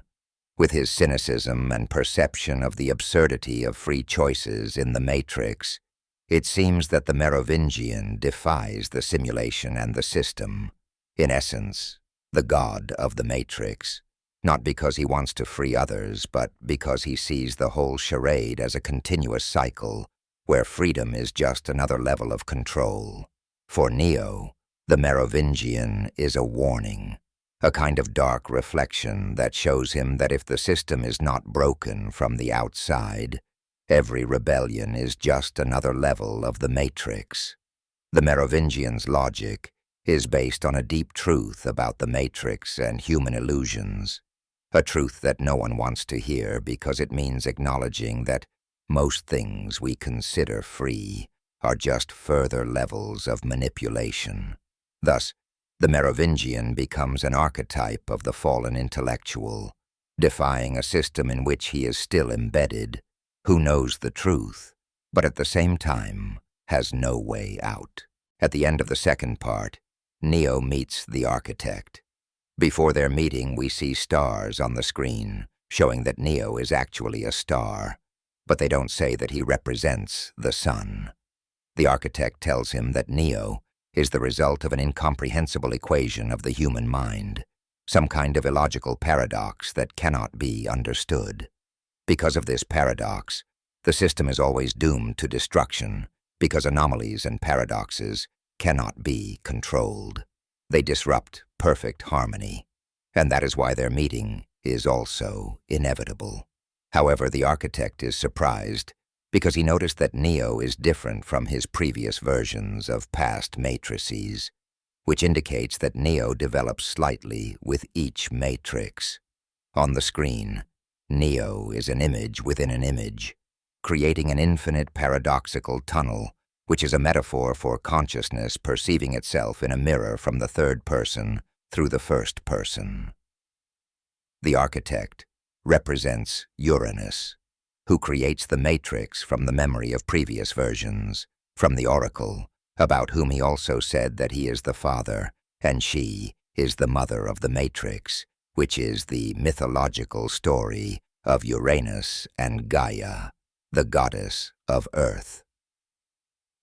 With his cynicism and perception of the absurdity of free choices in the Matrix, it seems that the Merovingian defies the simulation and the system. In essence, the god of the Matrix, not because he wants to free others, but because he sees the whole charade as a continuous cycle where freedom is just another level of control. For Neo, the Merovingian is a warning, a kind of dark reflection that shows him that if the system is not broken from the outside, every rebellion is just another level of the Matrix. The Merovingian's logic is based on a deep truth about the Matrix and human illusions, a truth that no one wants to hear because it means acknowledging that most things we consider free are just further levels of manipulation. Thus, the Merovingian becomes an archetype of the fallen intellectual, defying a system in which he is still embedded, who knows the truth, but at the same time has no way out. At the end of the second part, Neo meets the architect. Before their meeting, we see stars on the screen, showing that Neo is actually a star, but they don't say that he represents the sun. The architect tells him that Neo is the result of an incomprehensible equation of the human mind, some kind of illogical paradox that cannot be understood. Because of this paradox, the system is always doomed to destruction, because anomalies and paradoxes cannot be controlled. They disrupt perfect harmony, and that is why their meeting is also inevitable. However, the architect is surprised because he noticed that Neo is different from his previous versions of past matrices, which indicates that Neo develops slightly with each matrix. On the screen, Neo is an image within an image, creating an infinite paradoxical tunnel, which is a metaphor for consciousness perceiving itself in a mirror from the third person through the first person. The architect represents Uranus, who creates the matrix from the memory of previous versions, from the oracle, about whom he also said that he is the father, and she is the mother of the matrix, which is the mythological story of Uranus and Gaia, the goddess of Earth.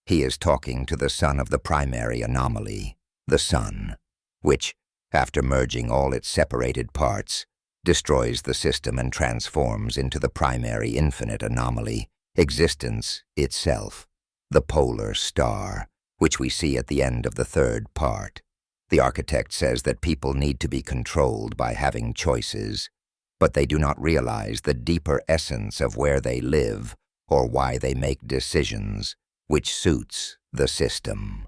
He is talking to the son of the primary anomaly, the sun, which, after merging all its separated parts, destroys the system and transforms into the primary infinite anomaly, existence itself, the polar star, which we see at the end of the third part. The architect says that people need to be controlled by having choices, but they do not realize the deeper essence of where they live or why they make decisions, which suits the system.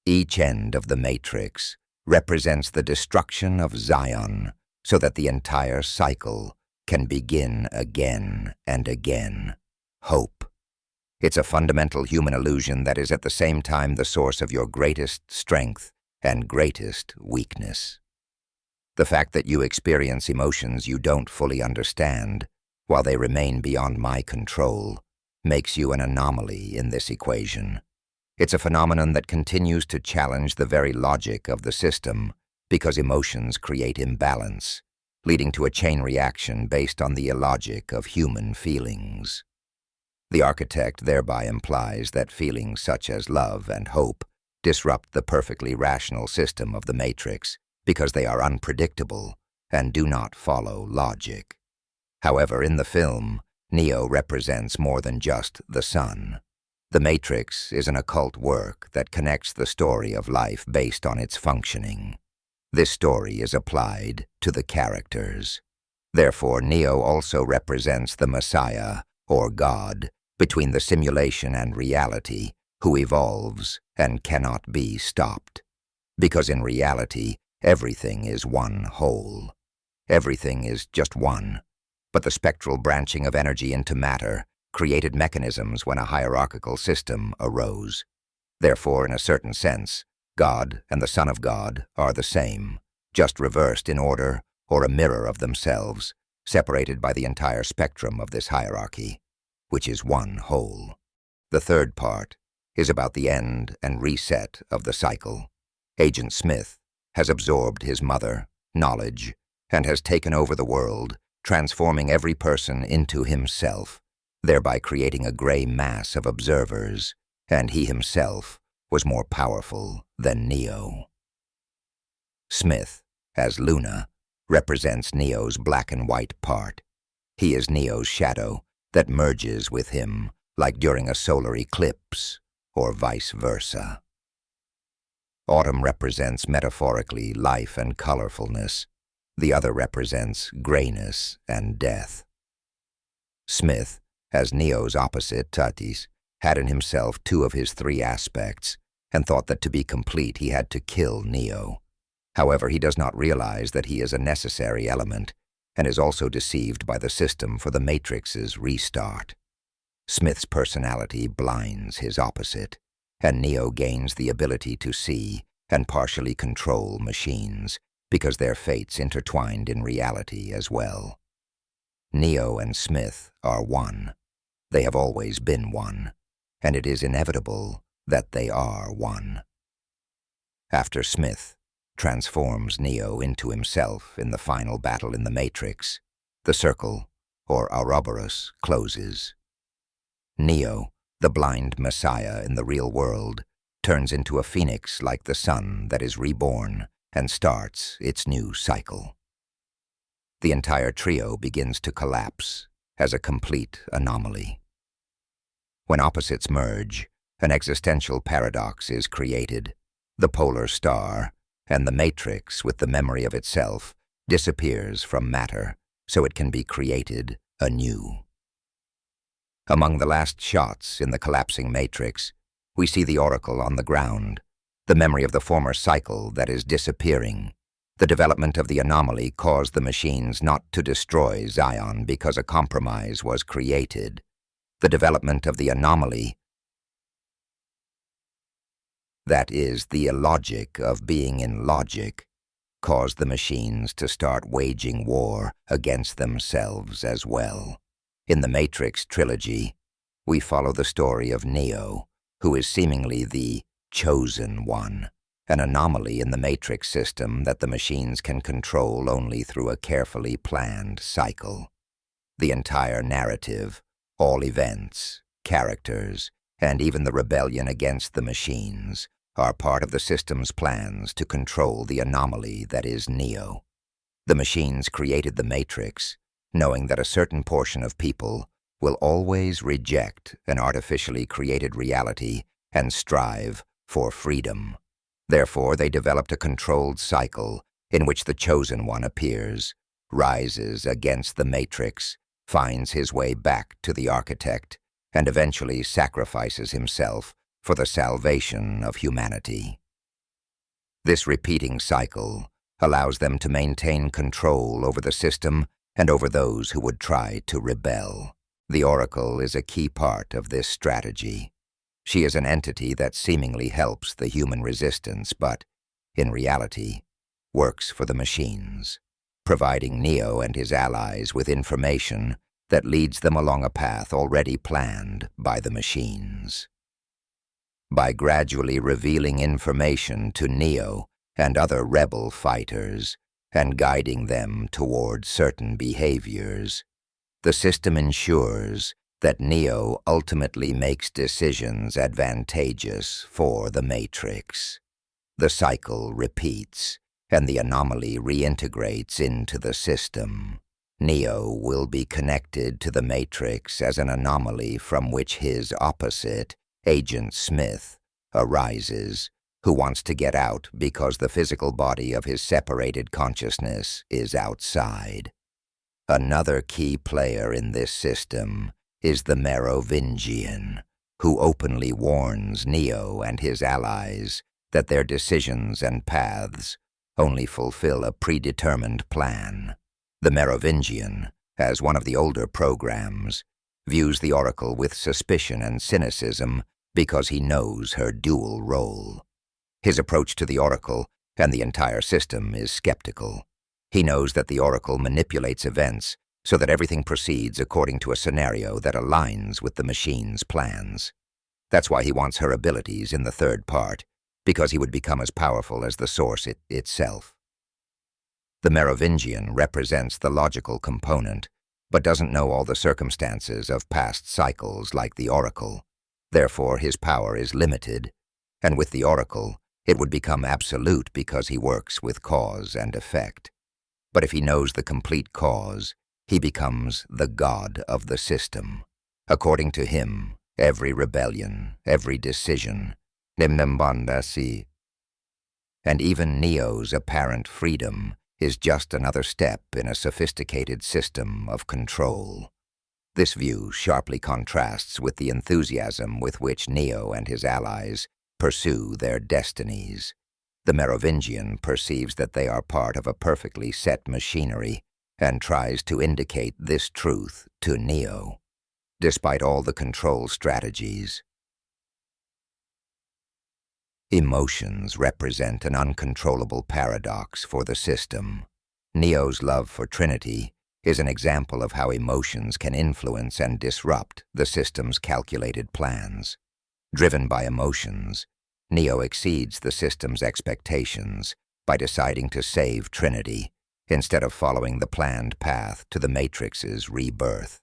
Each end of the matrix represents the destruction of Zion, so that the entire cycle can begin again and again. Hope. It's a fundamental human illusion that is at the same time the source of your greatest strength and greatest weakness. The fact that you experience emotions you don't fully understand, while they remain beyond my control, makes you an anomaly in this equation. It's a phenomenon that continues to challenge the very logic of the system, because emotions create imbalance, leading to a chain reaction based on the illogic of human feelings. The architect thereby implies that feelings such as love and hope disrupt the perfectly rational system of the matrix because they are unpredictable and do not follow logic. However, in the film, Neo represents more than just the sun. The Matrix is an occult work that connects the story of life based on its functioning. This story is applied to the characters. Therefore, Neo also represents the Messiah, or God, between the simulation and reality, who evolves and cannot be stopped. Because in reality, everything is one whole. Everything is just one, but the spectral branching of energy into matter created mechanisms when a hierarchical system arose. Therefore, in a certain sense, God and the Son of God are the same, just reversed in order or a mirror of themselves, separated by the entire spectrum of this hierarchy, which is one whole. The third part is about the end and reset of the cycle. Agent Smith has absorbed his mother, knowledge, and has taken over the world, transforming every person into himself, thereby creating a gray mass of observers, and he himself was more powerful than Neo. Smith, as Luna, represents Neo's black and white part. He is Neo's shadow that merges with him, like during a solar eclipse, or vice versa. Autumn represents metaphorically life and colorfulness. The other represents grayness and death. Smith, as Neo's opposite, Tatis, had in himself two of his three aspects, and thought that to be complete he had to kill Neo. However, he does not realize that he is a necessary element, and is also deceived by the system for the Matrix's restart. Smith's personality blinds his opposite, and Neo gains the ability to see and partially control machines, because their fates intertwined in reality as well. Neo and Smith are one. They have always been one, and it is inevitable that they are one. After Smith transforms Neo into himself in the final battle in the Matrix, the circle, or Ouroboros, closes. Neo, the blind messiah in the real world, turns into a phoenix like the sun that is reborn and starts its new cycle. The entire trio begins to collapse as a complete anomaly. When opposites merge, an existential paradox is created. The polar star and the Matrix, with the memory of itself, disappears from matter so it can be created anew. Among the last shots in the collapsing Matrix, we see the Oracle on the ground, the memory of the former cycle that is disappearing. The development of the anomaly caused the machines not to destroy Zion because a compromise was created. The development of the anomaly, that is, the illogic of being in logic, caused the machines to start waging war against themselves as well. In the Matrix trilogy, we follow the story of Neo, who is seemingly the chosen one, an anomaly in the Matrix system that the machines can control only through a carefully planned cycle. The entire narrative, all events, characters, and even the rebellion against the machines are part of the system's plans to control the anomaly that is Neo. The machines created the Matrix, knowing that a certain portion of people will always reject an artificially created reality and strive for freedom. Therefore, they developed a controlled cycle in which the chosen one appears, rises against the Matrix, finds his way back to the architect, and eventually sacrifices himself for the salvation of humanity. This repeating cycle allows them to maintain control over the system and over those who would try to rebel. The Oracle is a key part of this strategy. She is an entity that seemingly helps the human resistance, but, in reality, works for the machines, providing Neo and his allies with information that leads them along a path already planned by the machines. By gradually revealing information to Neo and other rebel fighters and guiding them toward certain behaviors, the system ensures that Neo ultimately makes decisions advantageous for the Matrix. The cycle repeats, and the anomaly reintegrates into the system. Neo will be connected to the Matrix as an anomaly from which his opposite, Agent Smith, arises, who wants to get out because the physical body of his separated consciousness is outside. Another key player in this system is the Merovingian, who openly warns Neo and his allies that their decisions and paths only fulfill a predetermined plan. The Merovingian, as one of the older programs, views the Oracle with suspicion and cynicism because he knows her dual role. His approach to the Oracle and the entire system is skeptical. He knows that the Oracle manipulates events so that everything proceeds according to a scenario that aligns with the machine's plans. That's why he wants her abilities in the third part, because he would become as powerful as the source itself. The Merovingian represents the logical component, but doesn't know all the circumstances of past cycles like the Oracle. Therefore, his power is limited, and with the Oracle, it would become absolute because he works with cause and effect. But if he knows the complete cause, he becomes the god of the system. According to him, every rebellion, every decision, Nimnambandasi, and even Neo's apparent freedom is just another step in a sophisticated system of control. This view sharply contrasts with the enthusiasm with which Neo and his allies pursue their destinies. The Merovingian perceives that they are part of a perfectly set machinery and tries to indicate this truth to Neo. Despite all the control strategies, emotions represent an uncontrollable paradox for the system. Neo's love for Trinity is an example of how emotions can influence and disrupt the system's calculated plans. Driven by emotions, Neo exceeds the system's expectations by deciding to save Trinity instead of following the planned path to the Matrix's rebirth.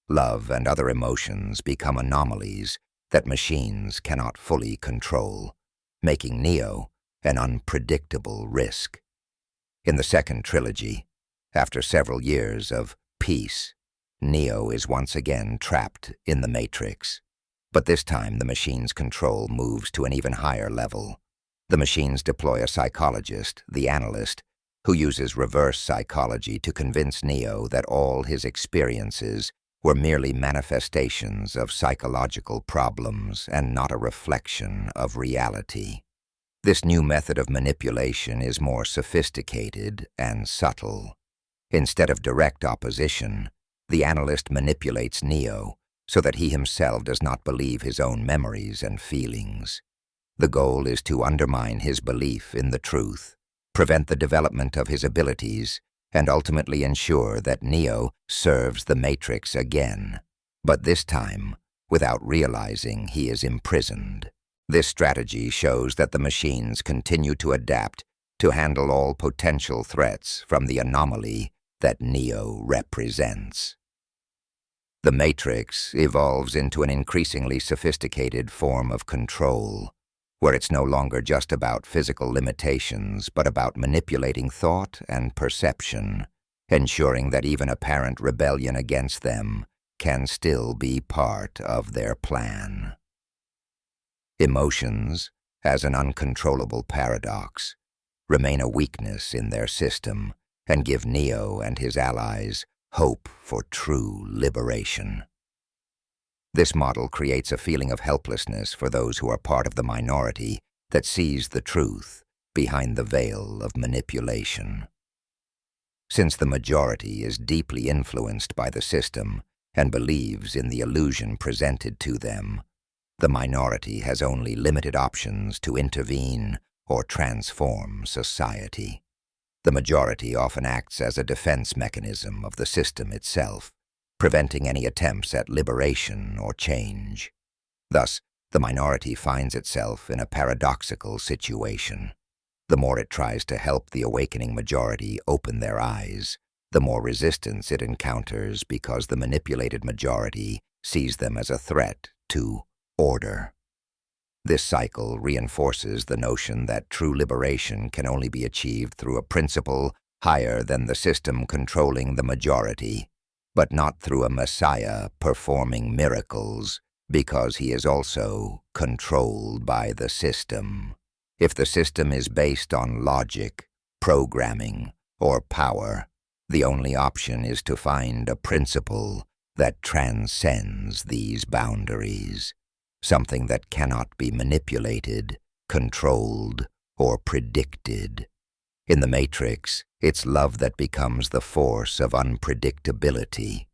Love and other emotions become anomalies that machines cannot fully control, making Neo an unpredictable risk. In the second trilogy, after several years of peace, Neo is once again trapped in the Matrix. But this time the machine's control moves to an even higher level. The machines deploy a psychologist, the Analyst, who uses reverse psychology to convince Neo that all his experiences were merely manifestations of psychological problems and not a reflection of reality. This new method of manipulation is more sophisticated and subtle. Instead of direct opposition, the Analyst manipulates Neo so that he himself does not believe his own memories and feelings. The goal is to undermine his belief in the truth, prevent the development of his abilities, and ultimately ensure that Neo serves the Matrix again, but this time without realizing he is imprisoned. This strategy shows that the machines continue to adapt to handle all potential threats from the anomaly that Neo represents. The Matrix evolves into an increasingly sophisticated form of control, where it's no longer just about physical limitations, but about manipulating thought and perception, ensuring that even apparent rebellion against them can still be part of their plan. Emotions, as an uncontrollable paradox, remain a weakness in their system and give Neo and his allies hope for true liberation. This model creates a feeling of helplessness for those who are part of the minority that sees the truth behind the veil of manipulation. Since the majority is deeply influenced by the system and believes in the illusion presented to them, the minority has only limited options to intervene or transform society. The majority often acts as a defense mechanism of the system itself, preventing any attempts at liberation or change. Thus, the minority finds itself in a paradoxical situation. The more it tries to help the awakening majority open their eyes, the more resistance it encounters because the manipulated majority sees them as a threat to order. This cycle reinforces the notion that true liberation can only be achieved through a principle higher than the system controlling the majority, but not through a messiah performing miracles, because he is also controlled by the system. If the system is based on logic, programming, or power, the only option is to find a principle that transcends these boundaries, something that cannot be manipulated, controlled, or predicted. In the Matrix, it's love that becomes the force of unpredictability.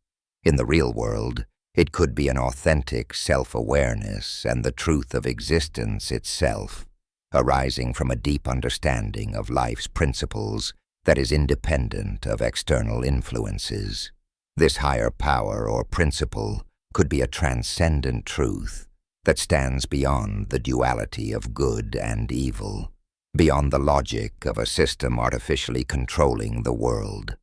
In the real world, it could be an authentic self-awareness and the truth of existence itself, arising from a deep understanding of life's principles that is independent of external influences. This higher power or principle could be a transcendent truth that stands beyond the duality of good and evil, beyond the logic of a system artificially controlling the world.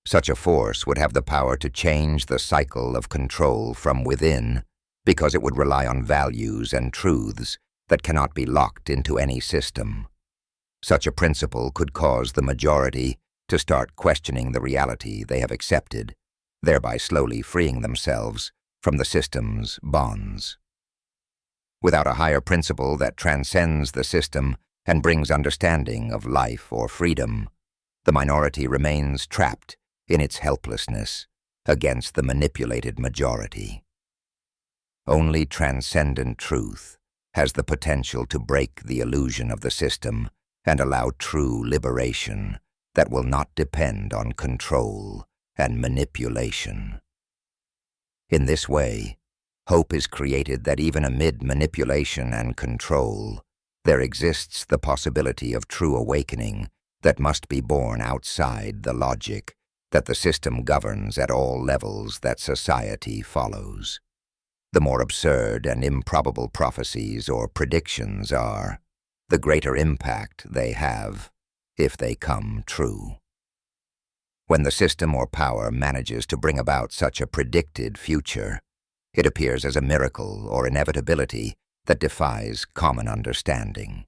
Such a force would have the power to change the cycle of control from within, because it would rely on values and truths that cannot be locked into any system. Such a principle could cause the majority to start questioning the reality they have accepted, thereby slowly freeing themselves from the system's bonds. Without a higher principle that transcends the system and brings understanding of life or freedom, the minority remains trapped in its helplessness against the manipulated majority. Only transcendent truth has the potential to break the illusion of the system and allow true liberation that will not depend on control and manipulation. In this way, hope is created that even amid manipulation and control, there exists the possibility of true awakening that must be born outside the logic that the system governs at all levels that society follows. The more absurd and improbable prophecies or predictions are, the greater impact they have if they come true. When the system or power manages to bring about such a predicted future, it appears as a miracle or inevitability that defies common understanding.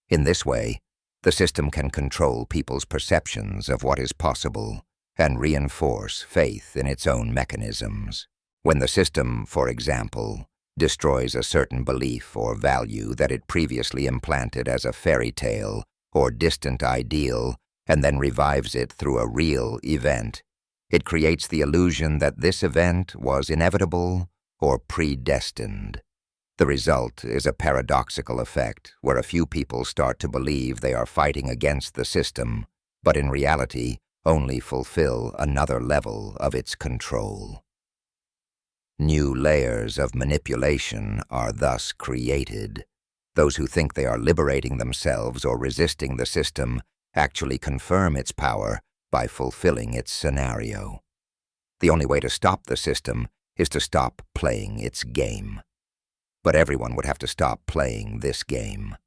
In this way, the system can control people's perceptions of what is possible and reinforce faith in its own mechanisms. When the system, for example, destroys a certain belief or value that it previously implanted as a fairy tale or distant ideal and then revives it through a real event, it creates the illusion that this event was inevitable or predestined. The result is a paradoxical effect where a few people start to believe they are fighting against the system, but in reality only fulfill another level of its control. New layers of manipulation are thus created. Those who think they are liberating themselves or resisting the system actually confirm its power by fulfilling its scenario. The only way to stop the system is to stop playing its game. But everyone would have to stop playing this game.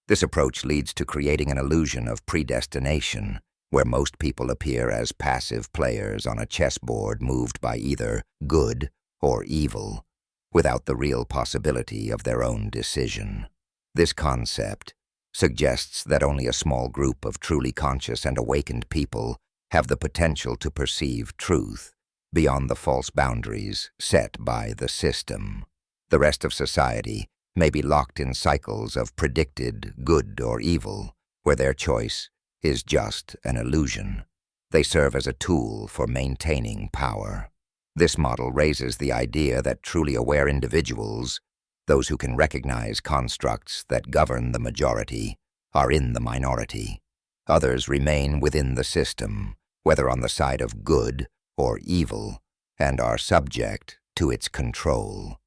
This approach leads to creating an illusion of predestination, where most people appear as passive players on a chessboard moved by either good or evil, without the real possibility of their own decision. This concept suggests that only a small group of truly conscious and awakened people have the potential to perceive truth beyond the false boundaries set by the system. The rest of society may be locked in cycles of predicted good or evil, where their choice is just an illusion. They serve as a tool for maintaining power. This model raises the idea that truly aware individuals, those who can recognize constructs that govern the majority, are in the minority. Others remain within the system, whether on the side of good or evil, and are subject to its control.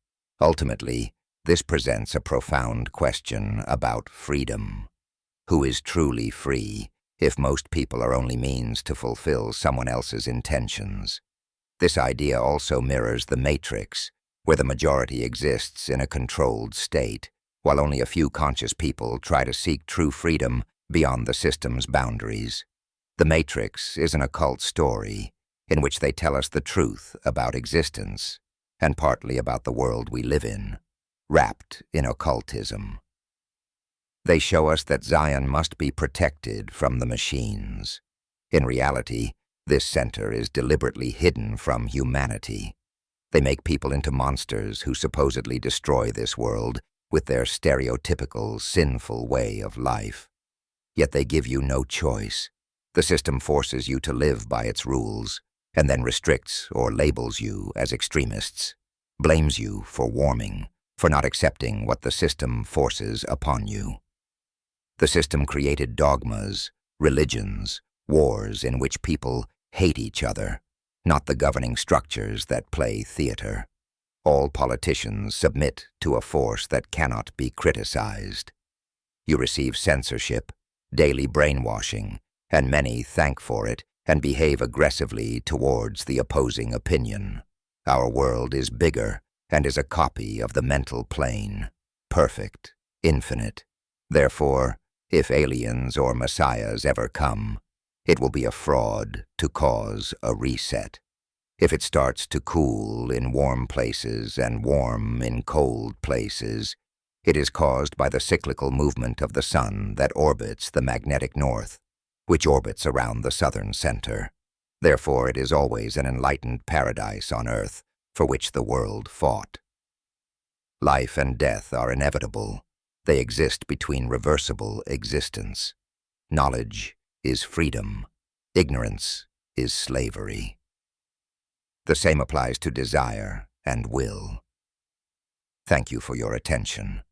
Ultimately, this presents a profound question about freedom. Who is truly free if most people are only means to fulfill someone else's intentions? This idea also mirrors the Matrix, where the majority exists in a controlled state, while only a few conscious people try to seek true freedom beyond the system's boundaries. The Matrix is an occult story in which they tell us the truth about existence and partly about the world we live in, wrapped in occultism. They show us that Zion must be protected from the machines. In reality, this center is deliberately hidden from humanity. They make people into monsters who supposedly destroy this world with their stereotypical, sinful way of life. Yet they give you no choice. The system forces you to live by its rules, and then restricts or labels you as extremists, blames you for warming, for not accepting what the system forces upon you. The system created dogmas, religions, wars in which people hate each other, not the governing structures that play theater. All politicians submit to a force that cannot be criticized. You receive censorship, daily brainwashing, and many thank for it and behave aggressively towards the opposing opinion. Our world is bigger and is a copy of the mental plane, perfect, infinite. Therefore, if aliens or messiahs ever come, it will be a fraud to cause a reset. If it starts to cool in warm places and warm in cold places, it is caused by the cyclical movement of the sun that orbits the magnetic north. which orbits around the southern center. Therefore, it is always an enlightened paradise on earth for which the world fought. Life and death are inevitable. They exist between reversible existence. Knowledge is freedom. Ignorance is slavery. The same applies to desire and will. Thank you for your attention.